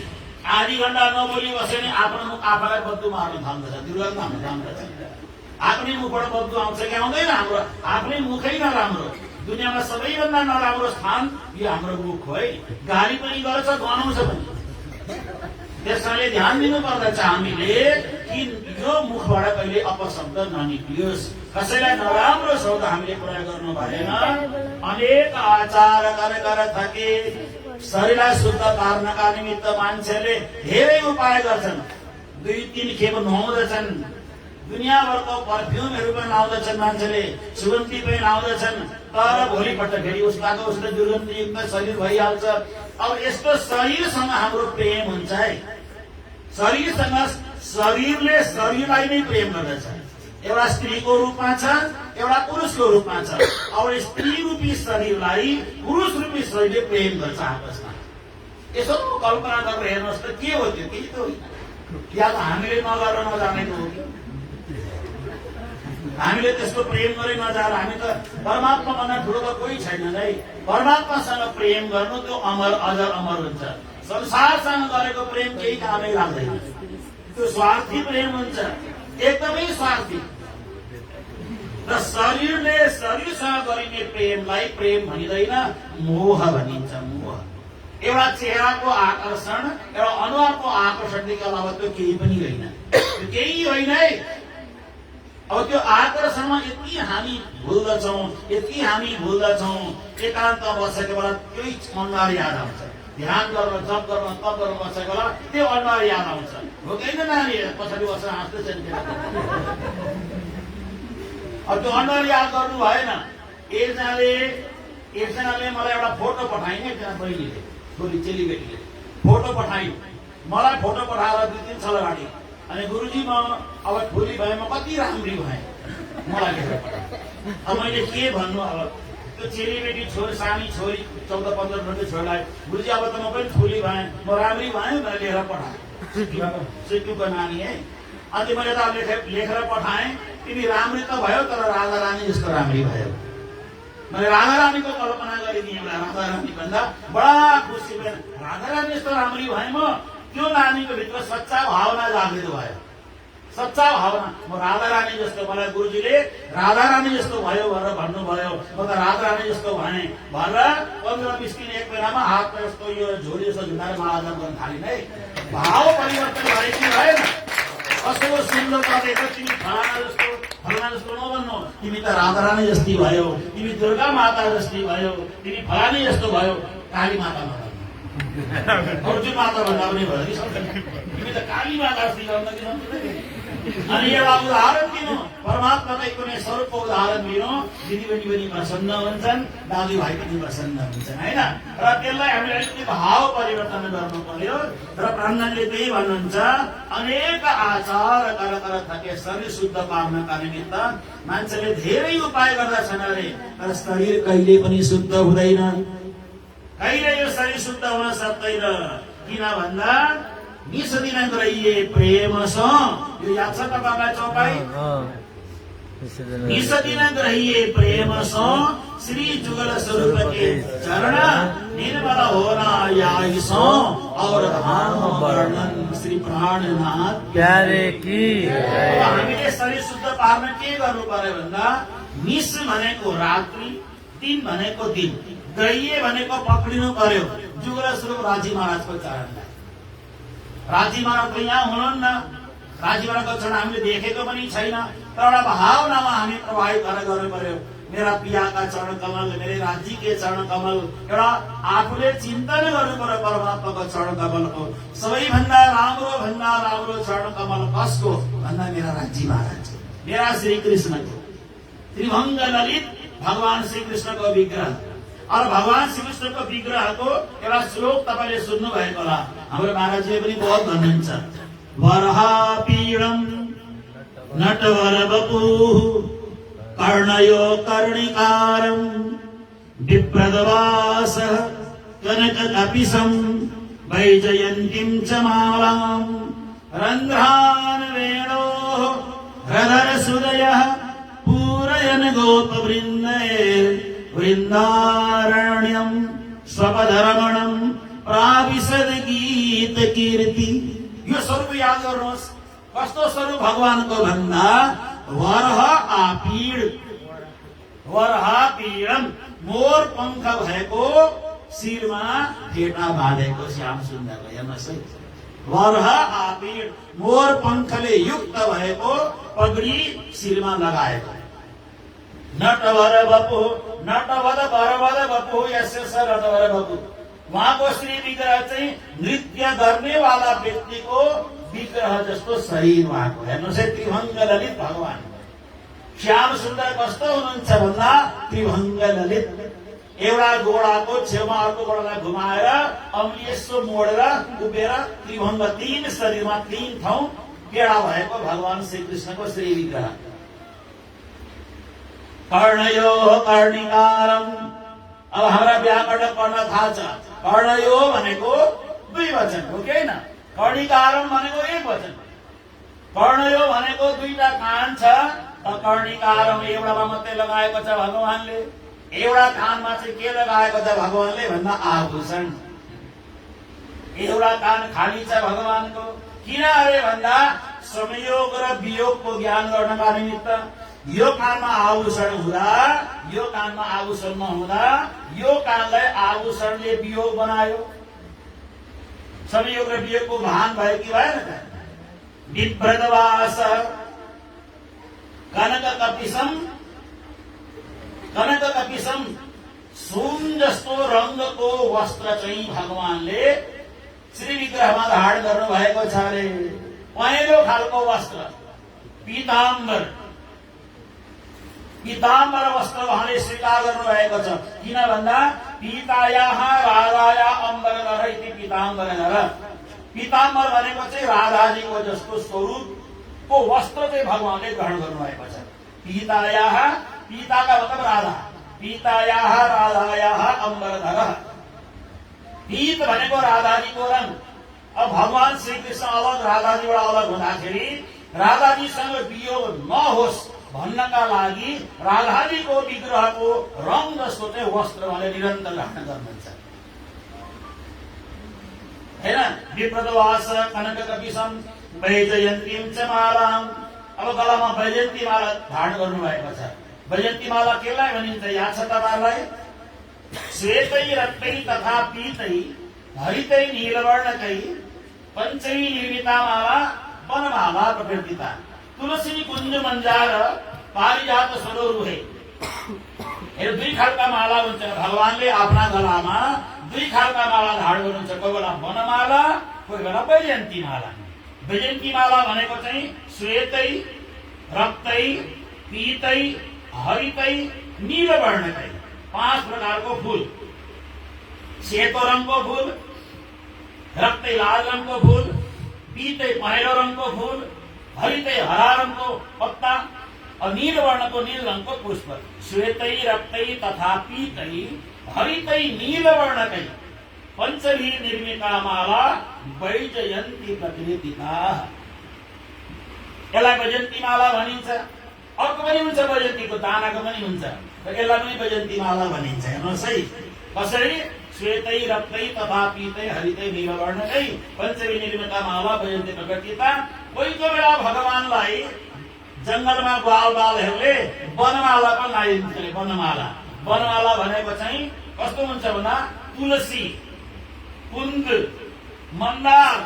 आधी घण्टा नबोली बस्यो भने आफ्नो मुख आफैलाई बदलु मार्न थाल्दछ, दुर्गन्ध हाल्न थाल्दछ। आफ्नै मुखबाट बदलु आउँछ कि आउँदैन? हाम्रो आफ्नै मुखै नराम्रो। दुनियाँमा सबैभन्दा नराम्रो स्थान यो हाम्रो मुख हो है। गाली पनि गर्छ, गनाउँछ पनि। त्यसैले ध्यान दिनु पर्दछ हामीले कि यो मुखबाट कहिले अपशब्द ननिक्लियोस्, कसैलाई नराम्रो शब्द हामीले प्रयोग गर्नु भएन। अनेक आचार गरेर थके शरीरलाई शुद्ध पार्नका निमित्त मान्छेले धेरै उपाय गर्छन्। 2-3 खेप नुहाउँदछन्, दुनियाँभरको पर्फ्युमहरू पनि लाउँदछन्, मान्छेले सुगन्धी पनि लाउँदछन्। तर भोलिपल्ट फेरि उसको दुर्गन्धयुक्त शरीर भइहाल्छ। अब यस्तो शरीरसँग हाम्रो प्रेम हुन्छ है। शरीरले शरीरलाई नै प्रेम गर्दछ। एउटा स्त्रीको रूपमा छ, एउटा पुरुषको रूपमा छ। अब स्त्री रूपी शरीरलाई पुरुष रूपी शरीरले प्रेम गर्छ आपसमा। यसो कल्पना गरेर हेर्नुहोस् त, के हो त्यो? केही त होइन। या त हामीले नगरेर नजानेको हो कि हामीले त्यसको प्रेम गरे नजाएर हामी त परमात्मा भन्दा ठुलो त कोही छैन है। परमात्मासँग प्रेम गर्नु त्यो अमर अजर अमर हुन्छ। संसारसँग गरेको प्रेम केही कामै लाग्दैन, त्यो स्वार्थी प्रेम हुन्छ, एकदमै स्वार्थी। र शरीरले शरीरसँग गरिने प्रेमलाई प्रेम भनिँदैन, मोह भनिन्छ। मोह एउटा चेहराको आकर्षण, एउटा अनुहारको आकर्षणदेखि अलावा त्यो केही पनि होइन, त्यो केही होइन है। अब त्यो आकर्षणमा यति हामी भुल्दछौँ, एकान्तमा बसेको बेला त्यही अनुहार याद आउँछ। ध्यान गर्न, जप गर्न, तप गर्न बसेको बेला त्यो अनुहार याद आउँछ। हो कि होइन? नानी पछाडि बसेर हाँस्दैछन्। अब त्यो अनुहार याद गर्नु भएन। एकजनाले मलाई एउटा फोटो पठाइन्, एकजना बहिनीले, छोरी चेलीबेटीले फोटो पठाइन् मलाई। फोटो पठाएर 2-3 साल अगाडि, अनि गुरुजी म अब ठुली भए, म कति राम्री भएँ, मलाई लेखेर पठाएँ। अब मैले के भन्नु? अब त्यो चेलीबेटी सानी छोरी 14-15 वर्षको छोरीलाई, गुरुजी अब त म पनि ठुली भएँ, म राम्री भएँ भनेर लेखेर पठाएँ। सिक्नुको नानी है। अनि मैले त लेखेर पठाएँ, तिमी राम्री त भयो, तर राजा रानी जस्तो राम्री भयो। मैले राधारानीको कल्पना गरिदिएँ एउटा राधारानी भन्दा बडा खुसी भएन। राधारानी यस्तो राम्री भए म त्यो नानीको भित्र सच्चा भावना जागृत भयो। सच्चा भावना म राधारानी जस्तो मलाई गुरुजीले राधारानी जस्तो भयो भनेर भन्नुभयो। म त राधारानी जस्तो भएँ भनेर 15-20 दिन 1 महिनामा हातमा यस्तो यो झोली जस्तो झुन्डाएर माला गर्न थालिन् है। भाव परिवर्तन भयो कि भएन? कस्तो सुन्दर देख्छ तिमी फलाना जस्तो नभन्नु। तिमी त राधारानी जस्ती भयो, तिमी दुर्गा माता जस्ती भयो, तिमी फलानी जस्तो भयो। काली माता नभन्नु, अर्जुन माता भन्दा पनि भयो कि सक्दैन। तिमी त काली माता जस्ती भन्न कि सक्दैन। अनि एउटा उदाहरण दिनु, परमात्माकै कुनै स्वरूपको उदाहरण दिनु, दिदीबहिनी पनि प्रसन्न हुन्छन्, दाजुभाइ पनि प्रसन्न हुन्छन् होइन। र त्यसलाई हामीले अलिकति भाव परिवर्तन गर्नु पर्यो। र ब्राह्मणले त्यही भन्नुहुन्छ, अनेक आचार कर थके शरीर शुद्ध पार्नका निमित्त मान्छेले धेरै उपाय गर्दछन् अरे, तर शरीर कहिले पनि शुद्ध हुँदैन। कहिले यो शरीर शुद्ध हुन सक्दैन। किन भन्दा निसदिन ग्रहिए प्रेम स, यो याद छ तपाईलाई चौपाई? निसदिन ग्रहिए प्रेम स, श्री जुगल स्वरूप के चरण निर्मल होना याई स, और धाम वर्णन श्री प्राणनाथ प्यारे की। हामीले शरीर शुद्ध पार्न के गर्नु पर्यो भन्दा, निस भनेको रात्रि, दिन भनेको दिन, ग्रहिए भनेको पक्रिनु पर्यो जुगल स्वरूप राजी महाराजको चरणलाई। राजी महाराज त यहाँ हुनुहुन्न, राजी महाराजको चरण हामीले देखेको पनि छैन, तर एउटा भावनामा हामी प्रभावित भएर गर्नु पर्यो। मेरा पियाका चरण कमल, मेरे राज्य के चरण कमल, एउटा आफूले चिन्तन गर्नु पर्यो परमात्माको चरण कमलको। सबैभन्दा राम्रो चरण कमल कसको भन्दा मेरा राज्य महाराज, मेरा श्री कृष्णको। त्रिभंग ललित भगवान श्री कृष्णको विग्रह। और भगवान श्री कृष्णको विग्रहको एउटा श्लोक तपाईले सुन्नु भएको होला। हाम्रो महाराजले पनि बहुत भन्नुहुन्छ, वरहा पीडम नटवर बपु कर्णयो कर्णिकारम विप्रदवास कनक कपिसम वैजयंतीम च मालाम रंध्रान वेणो हृदर सुदयः पूरयन गोप वृंदारण्यम स्वपदरमणम प्राविशद गीत कीर्ति। यो स्वरूप याद गर्नुहोस्, कस्तो स्वरूप भगवानको भन्दा, वरह आपीड, वरहा पीडम, मोर पंख भएको शिरमा फेटा बाँधेको श्याम सुन्दरको। हेर्नुहोस् है, वरह आपीड, मोर पंखले युक्त भएको पगडी शिरमा लगाएको। नटवर बपु, नटवद बरवद बपु, यस्य स नटवर बपु। उहाँको श्री विग्रह चाहिँ नृत्य गर्ने वाला व्यक्तिको विग्रह जस्तो शरीर उहाँको। हेर्नुहोस् है, त्रिभंग ललित भगवान। श्याम सुन्दर कस्तो हुनुहुन्छ भन्दा त्रिभंग ललित। एउटा गोडाको छेउमा अर्को गोडालाई घुमाएर अम्लिएसो मोडेर उभिएर त्रिभंग, 3 शरीरमा 3 ठाउँ पेडा भएको भगवान श्री कृष्णको श्री विग्रह। कर्णयो कर्णिकारम। अब हाम्रा व्याकरण पढ्न थाहा छ, कर्णयो भनेको 2 वचन हो कि होइन? कर्णिकारम भनेको 1 वचन। कर्णयो भनेको 2टा कान छ, कर्णिकारम एउटामा मात्रै लगाएको छ भगवानले। एउटा कानमा चाहिँ के लगाएको छ भगवानले भन्दा आभूषण। एउटा कान खाली छ भगवानको। किन अरे भन्दा संयोग र वियोगको ज्ञान गर्नका निमित्त। यो कानमा आभूषण हुँदा, यो कानमा आभूषण नहुँदा यो कानलाई आभूषणले वियोग बनायो। संयोग र वियोगको भान भयो कि भएन त? विप्रदवास कनक कपिसम, सुन जस्तो रंगको वस्त्र चाहिँ भगवानले श्री विग्रहमा धारण गर्नु भएको छ अरे। पहेँलो खालको वस्त्र, पीताम्बर वस्त्र उहाँले स्वीकार गर्नु भएको छ। किन भन्दा पीतायाः राधाया अम्बरधर इति पीताम्बरधर। पीताम्बर भनेको चाहिँ राधाजीको जस्तो स्वरूपको वस्त्र चाहिँ भगवानले ग्रहण गर्नु भएको छ। पीतायाः, पीताका मतलब राधा, पीतायाः राधायाः अम्बरधर। पीत भनेको राधाजीको रंग। अब भगवान श्री कृष्ण अलग, राधाजीबाट अलग हुँदाखेरि राधाजीसँग वियोग नहोस् भन्नका लागि राधाजीको विग्रहको रङ जस्तो चाहिँ वस्त्र उहाँले निरन्तर धारण गर्नुहुन्छ। हैन, विप्रदवास कनक कपिसम वैजयन्तीम च मालाम। अब गलामा वैजयन्ती माला धारण गर्नु भएको छ। वैजयन्ती माला केलाई भनिन्छ याद छ तपाईहरुलाई? श्वेतै रक्तै तथा पीतै हरितै नीलवर्णकै पञ्चै निर्मिता माला वनमाला प्रकृतिता तुलसी कुञ्ज मञ्जार पारिजात सरोरुहे। यो दुई खालका माला हुन्छ। भगवानले आफ्ना गलामा दुई खालका माला धारण गर्नुहुन्छ, कोही बेला वनमाला, कोही बेला वैजयन्ती माला। वैजयन्ती माला भनेको चाहिँ श्वेतै रक्तै पीतै हरितै नीलवर्णकै 5 प्रकारको फूल। सेतो रङको फूल, रक्तै लाल रङको फूल, पीतै पहेँलो रङको फूल, हरितै हरा रङको पत्ता और नीलवर्णको नील रङको पुष्प। श्वेतै रक्तै तथा पीतै हरितै नीलवर्णकै पञ्चभी निर्मिता माला वैजयन्ती प्रकृतिका। यसलाई वैजयन्ती माला भनिन्छ। अर्को पनि हुन्छ वैजयन्तीको दानाको पनि हुन्छ, र यसलाई पनि वैजयन्ती माला भनिन्छ। हेर्नुहोस् है कसरी श्वेतै रक्तै तथा पीतै हरितै नीलवर्णकै पञ्चभी निर्मिता माला वैजयन्ती प्रकृतिका। कोही कोही बेला भगवानलाई जंगलमा ग्वालबालहरूले वनमाला पनि लगाइदिन्छ। वनमाला वनमाला भनेको चाहिँ कस्तो हुन्छ भन्दा तुलसी, कुन्द, मन्दार,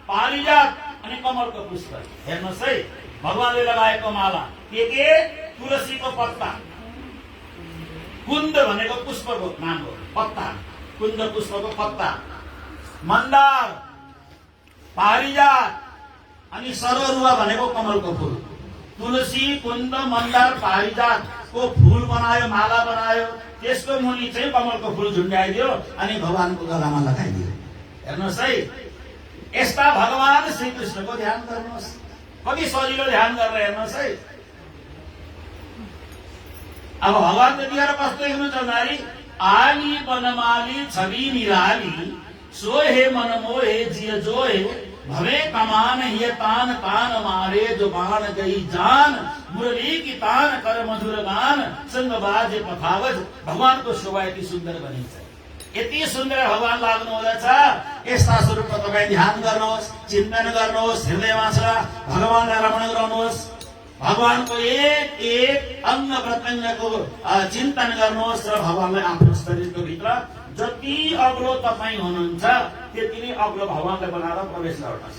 पारिजात अनि कमलको पुष्प। हेर्नुहोस् है भगवानले लगाएको माला के तुलसीको पत्ता, कुन्द भनेको पुष्पको नाम हो, पत्ता, कुन्द पुष्पको पत्ता, मन्दार, पारिजात अनि सरोरुवा भनेको कमलको फूल। तुलसी, कुन्द, मन्दार, पारिजातको फूल बनायो, माला बनायो, त्यसको मुनि चाहिँ कमलको फूल झुन्ड्याइदियो अनि भगवानको गलामा लगाइदियो। हेर्नुहोस् है यस्ता भगवान श्री कृष्णको ध्यान गर्नुहोस्, कति सजिलो ध्यान गरेर हेर्नुहोस् है। अब भगवान त्यतिखेर कस्तो हेर्नुहुन्छ भन्दाखेरि आली वनमाली छवि निराली सोहे मन मोहे जिय जोहे भवे कमान हिय तान तान मारे जो बाण गई जान मुरली की तान कर मधुर गान संग बाजे पखावज। भगवानको शोभा यति सुन्दर बनिन्छ, यति सुन्दर भगवान लाग्नु हुँदछ। यस्ता स्वरूपको तपाईँ ध्यान गर्नुहोस्, चिन्तन गर्नुहोस्, हृदयमा छ भगवानलाई रमण गर्नुहोस्। भगवानको एक एक अंग प्रत्यङ्गको चिन्तन गर्नुहोस् र भगवानलाई आफ्नो शरीरको भित्र जति अग्लो तपाईँ हुनुहुन्छ त्यति नै अग्लो भगवानलाई बनाएर प्रवेश गर्नुहोस्।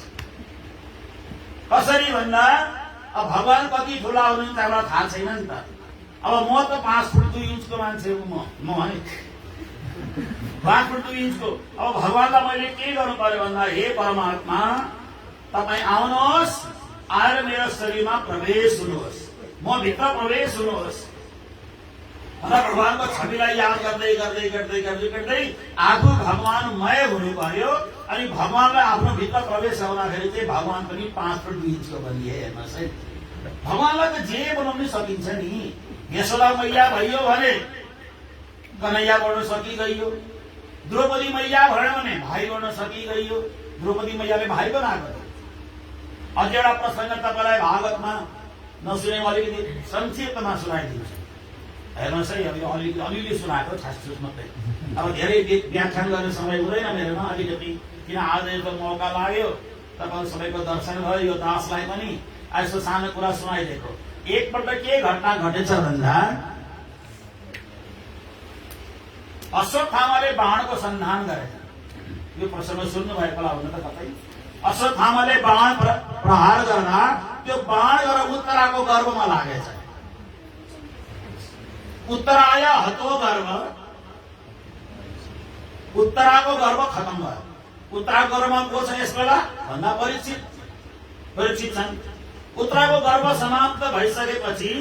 कसरी भन्दा अब भगवान कति ठुला हुनुहुन्छ हामीलाई थाहा छैन नि त। अब म त 5 फुट 2 इन्चको मान्छे हो, म है 5 फुट 2 इन्चको। अब भगवानलाई मैले के गर्नु पर्यो भन्दा हे परमात्मा तपाईँ आउनुहोस्, आएर मेरो शरीरमा प्रवेश हुनुहोस्, म भित्र प्रवेश हुनुहोस्। भगवानको छविलाई याद गर्दै गर्दै गर्दै गर्दै गर्दै आफू भगवानमय हुनु पर्यो। अनि भगवानलाई आफ्नो भित्र प्रवेश हुँदाखेरि चाहिँ भगवान पनि 5 फुट 2 इन्चको बनिए। हेर्नुहोस् है भगवानलाई त जे बनाउन सकिन्छ नि। यशोदा मैया भइयो भने कन्हैया बन्न सकिगयो, द्रौपदी मैया भयो भने भाइ बन्न सकिगयो, द्रौपदी मैयाले भाइ बनाएको। अझ एउटा प्रसङ्ग तपाईँलाई भागवतमा नसुने अलिकति संक्षिप्तमा सुनाइदिन्छु। हेर्नुहोस् है अब अलिअलि सुनाएको छासछुस मात्रै, अब धेरै व्याख्यान गर्ने समय हुँदैन मेरोमा। अलिकति किन आज एउटा मौका लाग्यो, तपाईँहरू सबैको दर्शन भयो, यो दासलाई पनि यसो सानो कुरा सुनाइदिएको। एकपल्ट के घटना घटेछ भन्दा अश्वत्थामाले बाणको सन्धान गरेछ। यो प्रसङ्ग सुन्नुभएको होला हुन त कतै। अश्वत्थामाले बाण प्रहार गर्दा त्यो बाण गएर उत्तराको गर्भमा लागेछ। उत्तराय हतो गर्भ, उत्तराको गर्भ खत्म भयो। उत्तराको गर्भमा को छ यस बेला भन्दा परीक्षित छन्। उत्तराको गर्भ समाप्त भइसकेपछि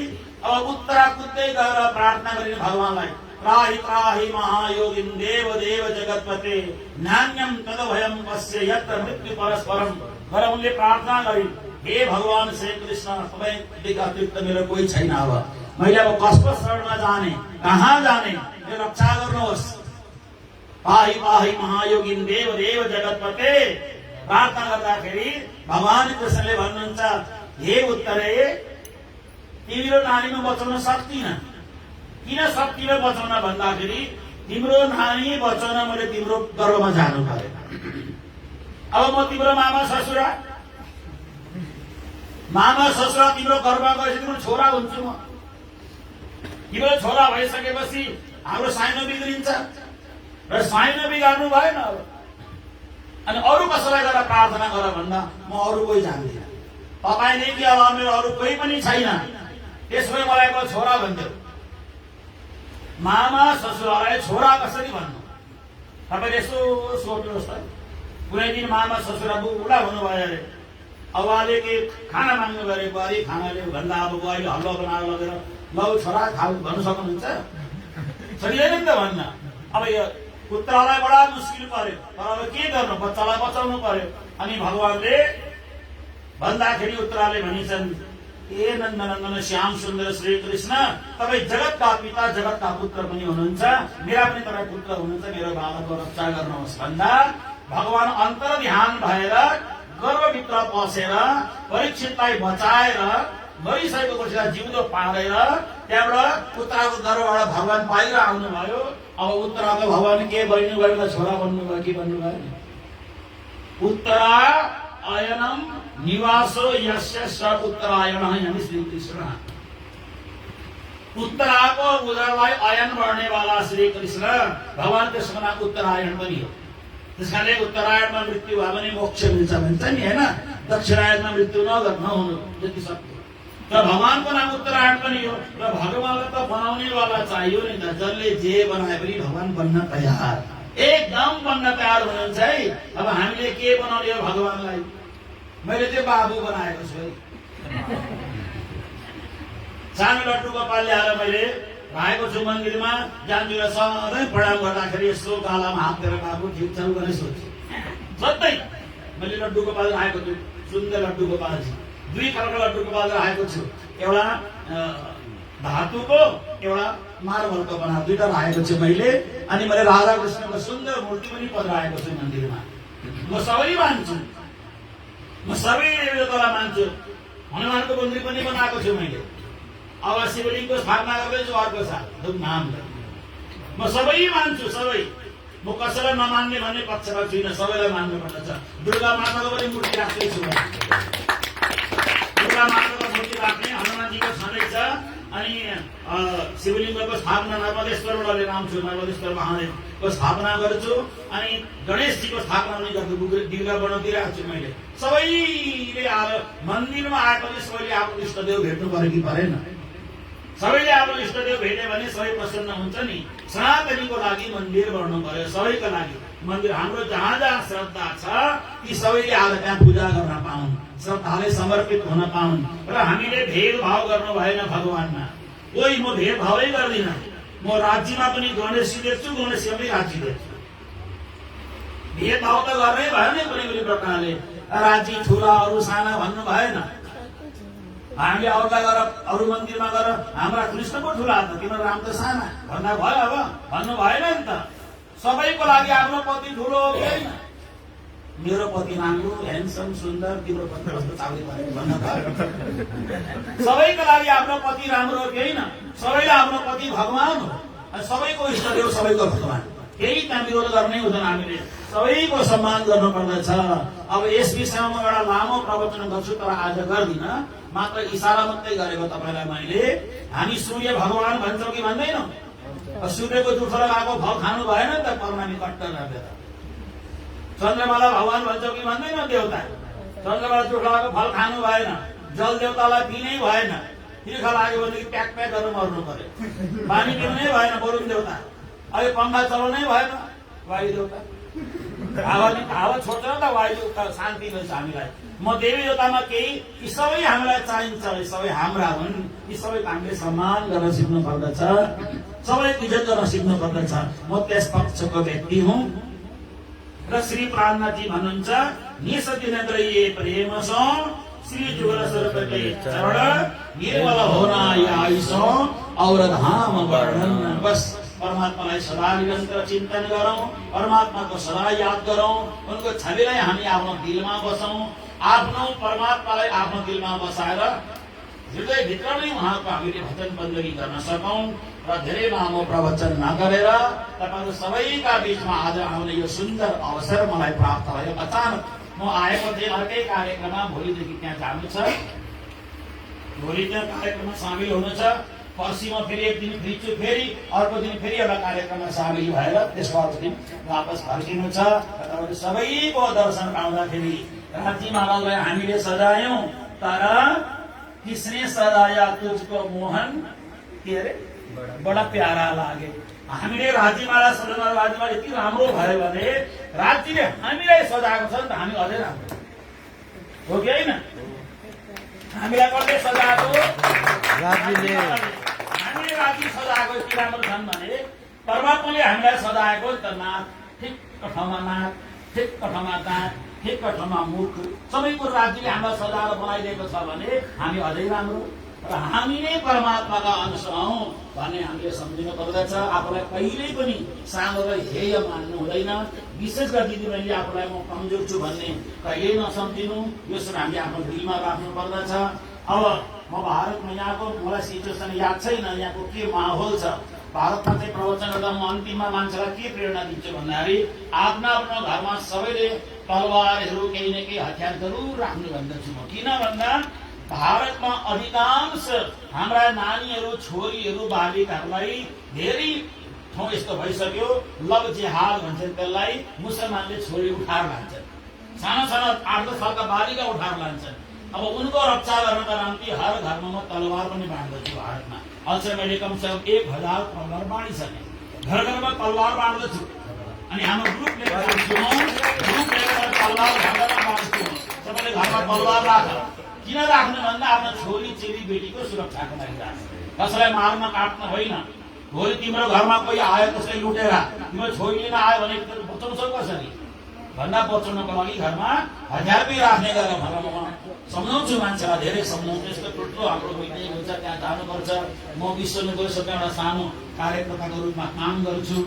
अब उत्तरा कुद्दै गएर प्रार्थना गरिन् भगवानलाई, त्राहि त्राहि महायोगिन देव देव जगतपते नान्यम तदभयम पश्य यत्र मृत्यु परस्परम। र उनले प्रार्थना गरिन्, हे भगवान श्री कृष्ण तपाईदेखि अतिरिक्त मेरो कोही छैन। अब मैले अब कसको शरणमा जाने, कहाँ जाने, मेरो रक्षा गर्नुहोस्। पाहि पाहि महायोगिन देव देव जगतपते। प्रार्थना गर्दाखेरि भगवान कृष्णले भन्नुहुन्छ, हे उत्तरे तिम्रो नानीमा बचाउन सक्दिन। किन सक्दिन बचाउन भन्दाखेरि तिम्रो नानी बचाउन मैले तिम्रो गर्भमा जानु पर्यो। अब म तिम्रो मामा ससुरा तिम्रो गर्भमा गएपछि तिम्रो छोरा हुन्छु म। तिम्रो छोरा भइसकेपछि हाम्रो साइनो बिग्रिन्छ र साइनो बिगार्नु भएन। अनि अरू कसैलाई गएर प्रार्थना गर भन्दा म अरू कोही जान्दिनँ। तपाईँले कि अब मेरो अरू कोही पनि छैन, त्यसमै मलाई को छोरा भनिदेऊ। मामा ससुरालाई छोरा कसरी भन्नु? तपाईँले यसो सोध्नुहोस् त। कुनै दिन मामा ससुरा बुढा हुनुभयो अरे, अब उहाँले के खाना माग्नु गरे, बुहारी खानाले भन्दा अब बुहारीले हल्ला बनाएर लगेर लौ छोरा खाऊ भन्नु सक्नुहुन्छ? सकिँदैन नि त भन्न। अब यो पुत्रलाई बडा मुस्किल पर्यो, तर अब के गर्नु, बच्चालाई बचाउनु पर्यो। अनि भगवानले भन्दाखेरि उत्तराले भनिन्छन्, ए नन्दनन्दन श्याम सुन्दर श्री कृष्ण, तपाईँ जगतका पिता जगतका पुत्र पनि हुनुहुन्छ, मेरा पनि तपाईँ पुत्र हुनुहुन्छ, मेरो बालकको रक्षा गर्नुहोस् भन्दा भगवान अन्तर ध्यान भएर गर्भभित्र पसेर परीक्षितलाई बचाएर मरिसकेको कसैलाई जिउँदो पारेर त्यहाँबाट उत्तराको गर्भबाट भगवान बाहिर आउनुभयो। अब उत्तराको भगवान के बन्नुभयो? छोरा बन्नुभयो कि बन्नुभयो? उत्तरा अयनम निवासो यस्य स उत्तरायण यानी श्री कृष्ण। उत्तराको उदरलाई अयन बढ्नेवाला श्री कृष्ण भगवान कृष्ण नाम उत्तरायण पनि हो। त्यसकारणले उत्तरायणमा मृत्यु भयो भने मोक्ष मिल्छ भन्छ नि होइन। दक्षिणायनमा मृत्यु नहुनु जति सक्यो। र भगवानको नाम उत्तरायण पनि हो। र भगवानलाई त बनाउनेवाला चाहियो नि त। जसले जे बनाए पनि भगवान बन्न तयार, एकदम बन्न तयार हुनुहुन्छ है। अब हामीले के बनाउने हो भगवानलाई? मैले चाहिँ बाबु बनाएको छु है। सानो लड्डु गोपाल ल्याएर मैले राखेको छु मन्दिरमा। जान्छु र सधैँ प्रणाम गर्दाखेरि यस्तो गालामा हात दिएर बाबु ठिक छ भनेर सोध्छु। सधैँ मैले लड्डु गोपाल राखेको छु, सुन्दर लड्डु गोपालजी। 2 खालको लड्डु गोपाल राखेको छु, एउटा धातुको एउटा मार्बलको बनाएको, 2टा राखेको छु मैले। अनि मैले राधा कृष्णको सुन्दर मूर्ति पनि पधराएको छु मन्दिरमा। म सबै मान्छु, म सबै देवतालाई मान्छु। हनुमानको मन्दिर पनि बनाएको छु मैले। अब शिवलिङ्गको स्थापना गर्दैछु अर्को साल धुमधामले। म सबै मान्छु, सबै। म कसैलाई नमान्ने भन्ने पक्षमा छुइनँ, सबैलाई मान्नुपर्छ। दुर्गा माताको पनि मूर्ति राख्दैछु म। दुर्गा माताको मूर्ति राख्ने, हनुमानजीको छँदैछ। अनि शिवलिङ्गको स्थापना नर्मदेश्वरबाट लिएर आउँछु, नर्मदेश्वर महादेवको स्थापना गर्छु। अनि गणेशजीको स्थापना पनि गर्छु, दिर्घा बनाउँदिरहेको छु मैले। सबैले आएर मन्दिरमा आएपछि सबैले आफ्नो इष्टदेव भेट्नु पर्यो कि परेन? सबैले आफ्नो इष्टदेव भेट्यो भने सबै प्रसन्न हुन्छ नि। सनातनीको लागि मन्दिर बढ्नु पर्यो, सबैको लागि। मन्दिर हाम्रो जहाँ जहाँ श्रद्धा छ ती सबैले आएर त्यहाँ पूजा गर्न पाउन्, श्रद्धाले समर्पित हुन पाउन्। र हामीले भेदभाव गर्नु भएन भगवानमा। कोही म भेदभावै गर्दिनँ। म राज्यमा पनि गणेशजी देख्छु, गणेशजीमा पनि राज्य देख्छु। भेदभाव त गर्नै भएन कुनै पनि प्रकारले। राज्य ठुला अरू साना भन्नु भएन। हामीले अरूलाई गएर अरू मन्दिरमा गएर हाम्रा कृष्ण पो ठुला त तिम्रो राम त साना भन्दा भयो? अब भन्नु भएन नि त। सबैको लागि आफ्नो पति ठुलो हो कि होइन? मेरो पति राम्रो ह्यान्डसम सुन्दर, तिम्रो पति कस्तो चाउरी परेको भन्न भयो? सबैको लागि आफ्नो पति राम्रो हो कि होइन? सबैलाई आफ्नो पति भगवान हो। सबैको इष्टदेव सबैको भगवान। केही त्यहाँ विरोध गर्नै हुँदैन। हामीले सबैको सम्मान गर्नुपर्दछ। अब यस विषयमा म एउटा लामो प्रवचन गर्छु, तर आज गर्दिनँ। मात्र इसारा मात्रै गरेको तपाईँलाई मैले। हामी सूर्य भगवान भन्छौँ कि भन्दैनौँ? सूर्यको जुठो लगाएको फल खानु भएन नि त, पर्णामी कट्टर राखेर। चन्द्रमालाई भगवान भन्छौँ कि भन्दैनौँ? देउता चन्द्रमालाई जुठो लगाएको फल खानु भएन। जल देउतालाई पिनै भएन। तिर्खा लाग्यो भनेदेखि प्याक प्याक गरेर मर्नु पर्यो। पानी पिउनै भएन, वरुण देउता। अहिले पङ्खा चलाउनै भएन, वायु देउता। हावा छोड्छ त वायु देउता, शान्ति मिल्छ हामीलाई। म देवी देउतामा केही, यी सबै हामीलाई चाहिन्छ, यी सबै हाम्रा हुन्। यी सबैको हामीले सम्मान गर्न सिक्नु पर्दछ, सबैको इज्जत गर्न सिक्नु पर्दछ। म त्यस पक्षको व्यक्ति हुँ। र श्री प्राणनाथजी भन्नुहुन्छ, निसदिनेन्द्रिये प्रेमसो श्री जुगल सर्वकै चरण निर्मल होना आइसो और धाम वर्णन। बस परमात्मालाई सदा निरन्तर चिन्तन गरौँ, परमात्माको सदा याद गरौँ, उनको छविलाई हामी आफ्नो दिलमा बसौँ। आफ्नो परमात्मालाई आफ्नो दिलमा बसाएर हृदयभित्र नै उहाँको हामीले भजन बन्दगी गर्न सकौँ र धेरै लामो प्रवचन नगरेर तपाईँहरू सबैका बिचमा आज आउने यो सुन्दर अवसर मलाई प्राप्त भयो। अचानक म आएको थिएँ अर्कै कार्यक्रममा, भोलिदेखि त्यहाँ जानु छ, भोलि त्यहाँ कार्यक्रममा सामेल हुनु छ, पर्सि म फेरि एक दिन फ्री छु, फेरि अर्को दिन फेरि एउटा कार्यक्रममा सामेल भएर त्यसको अर्को दिन वापस फर्किनु छ। तपाईँहरू सबैको दर्शन पाउँदाखेरि राजी महाराजलाई हामीले सजायौँ, तर किसने सजाया तुझको मोहन के अरे बडा प्यारा लागे। हामीले राजी महाराज सजाउन राजी महाराज यति राम्रो भयो भने राजीले हामीलाई सजाएको छ नि त, हामी अझै राम्रो हो कि होइन? हामीलाई कसले सजाएको? राजीले। हामीले राजी सजाएको यति राम्रो छन् भने परमात्माले हामीलाई सजाएको नि त। नाक ठिक्क ठाउँमा नाक, ठिक्क ठाउँमा दाँत, ठिक्क ठाउँमा मुख, सबै कुरो राज्यले हामीलाई सजाएर बनाइदिएको छ भने हामी अझै राम्रो र हामी नै परमात्माका अंश हौँ भन्ने हामीले सम्झिनु पर्दछ। आफूलाई कहिल्यै पनि सानो र हेय मान्नु हुँदैन। विशेष गरी दिदीबहिनीले आफूलाई म कमजोर छु भन्ने कहिल्यै नसम्झिनु, यो सुन हामीले आफ्नो दिलमा राख्नु पर्दछ। अब म भारतमा यहाँको मलाई सिचुएसन याद छैन, यहाँको के माहौल छ। भारतमा चाहिँ प्रवचन गर्दा म अन्तिममा मान्छेलाई के प्रेरणा दिन्छु भन्दाखेरि आफ्नो आफ्नो घरमा सबैले तलवारहरू केही न केही हतियार जरुर राख्नु भन्दछु म। किन भन्दा भारतमा अधिकांश हाम्रा नानीहरू, छोरीहरू, बालिकाहरूलाई धेरै ठाउँ यस्तो भइसक्यो, लभ जेहाद भन्छन् त्यसलाई। मुसलमानले छोरी उठाएर लान्छन्, सानो सानो 8-10 सालका बालिका उठाएर लान्छन्। अब उनको रक्षा गर्नका निम्ति हर घरमा म तलवार पनि बाँड्दछु। भारतमा अझै मैले कमसेकम 1000 तलवार बाँडिसकेँ, घर घरमा तलवार बाँड्दछु। अनि हाम्रो ग्रुप लिएर जान्छु, ग्रुप लिएर तलवार घर घरमा बाँड्छु। सबैले घरमा तलवार राख। किन राख्नु भन्दा आफ्नो छोरी चेली बेटीको सुरक्षाको लागि राख्नु, कसैलाई मार्न काट्न होइन। भोलि तिम्रो घरमा कोही आयो कसैले लुटेर, तिम्रो छोरी लिन आयो भने बचाउँछौ कसरी भन्दा बचाउनको लागि घरमा हतियार पनि राख्ने गरेर भनेर म सम्झाउँछु मान्छेलाई, धेरै सम्झाउँछु। यस्तो ठुल्ठुलो हाम्रो वैज्ञानिक हुन्छ, त्यहाँ जानुपर्छ। म विश्वमा गइसकेर एउटा सानो कार्यकर्ताको रूपमा काम गर्छु।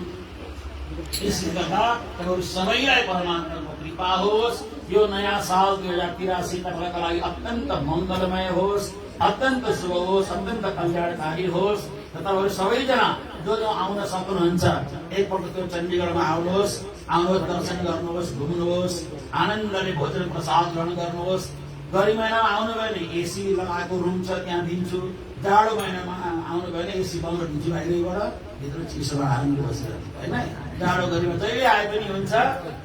यसले गर्दा तपाईँहरू सबैलाई परमात्माको कृपा होस्। यो नयाँ साल 2083 तपाईँका लागि अत्यन्त मङ्गलमय होस्, अत्यन्त शुभ होस्, अत्यन्त कल्याणकारी होस्। र तपाईँहरू सबैजना जो जो आउन सक्नुहुन्छ एकपल्ट त्यो चण्डीगढमा आउनुहोस्, दर्शन गर्नुहोस्, घुम्नुहोस्, आनन्दले भोजन प्रसाद ग्रहण गर्नुहोस्। गर्मी महिनामा आउनुभयो भने एसी लगाएको रुम छ त्यहाँ दिन्छु। जाडो महिनामा आउनुभयो भने एसी बन्द दिन्छु बाहिरबाट, भित्र चिसोमा हाल्नु बसिरहनु होइन। जाडो गर्मीमा जहिले आए पनि हुन्छ,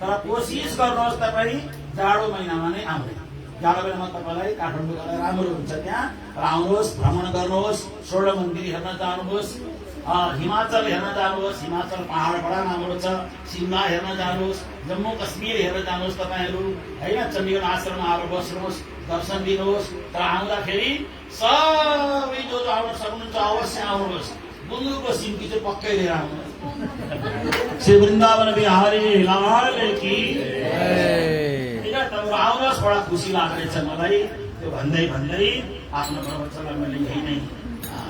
तर कोसिस गर्नुहोस् तपाईँ जाडो महिनामा नै आउने। जाडो महिनामा तपाईँलाई काठमाडौँ गएर राम्रो हुन्छ त्यहाँ, र आउनुहोस्, भ्रमण गर्नुहोस्, स्वर्ण मन्दिर हेर्न जानुहोस्, हिमाचल हेर्न जानुहोस्। हिमाचल पहाड बडा राम्रो छ। शिमला हेर्न जानुहोस्, जम्मू कश्मीर हेर्न जानुहोस् तपाईँहरू होइन। चण्डीगढ आश्रममा आएर बस्नुहोस्, दर्शन दिनुहोस्। तर आउँदाखेरि सबै जो जो आउन सक्नुहुन्छ अवश्य आउनुहोस्। बुन्दुको सिन्की चाहिँ पक्कै लिएर आउनुहोस्। श्री वृन्दावन बिहारी लाल की आउनुहोस्, बडा खुसी लाग्दैछ मलाई। त्यो भन्दै आफ्नो प्रवचनलाई मैले यही नै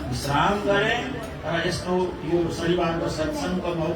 विश्राम गरेँ। र यस्तो यो शनिबारको सत्सङ्गको मौका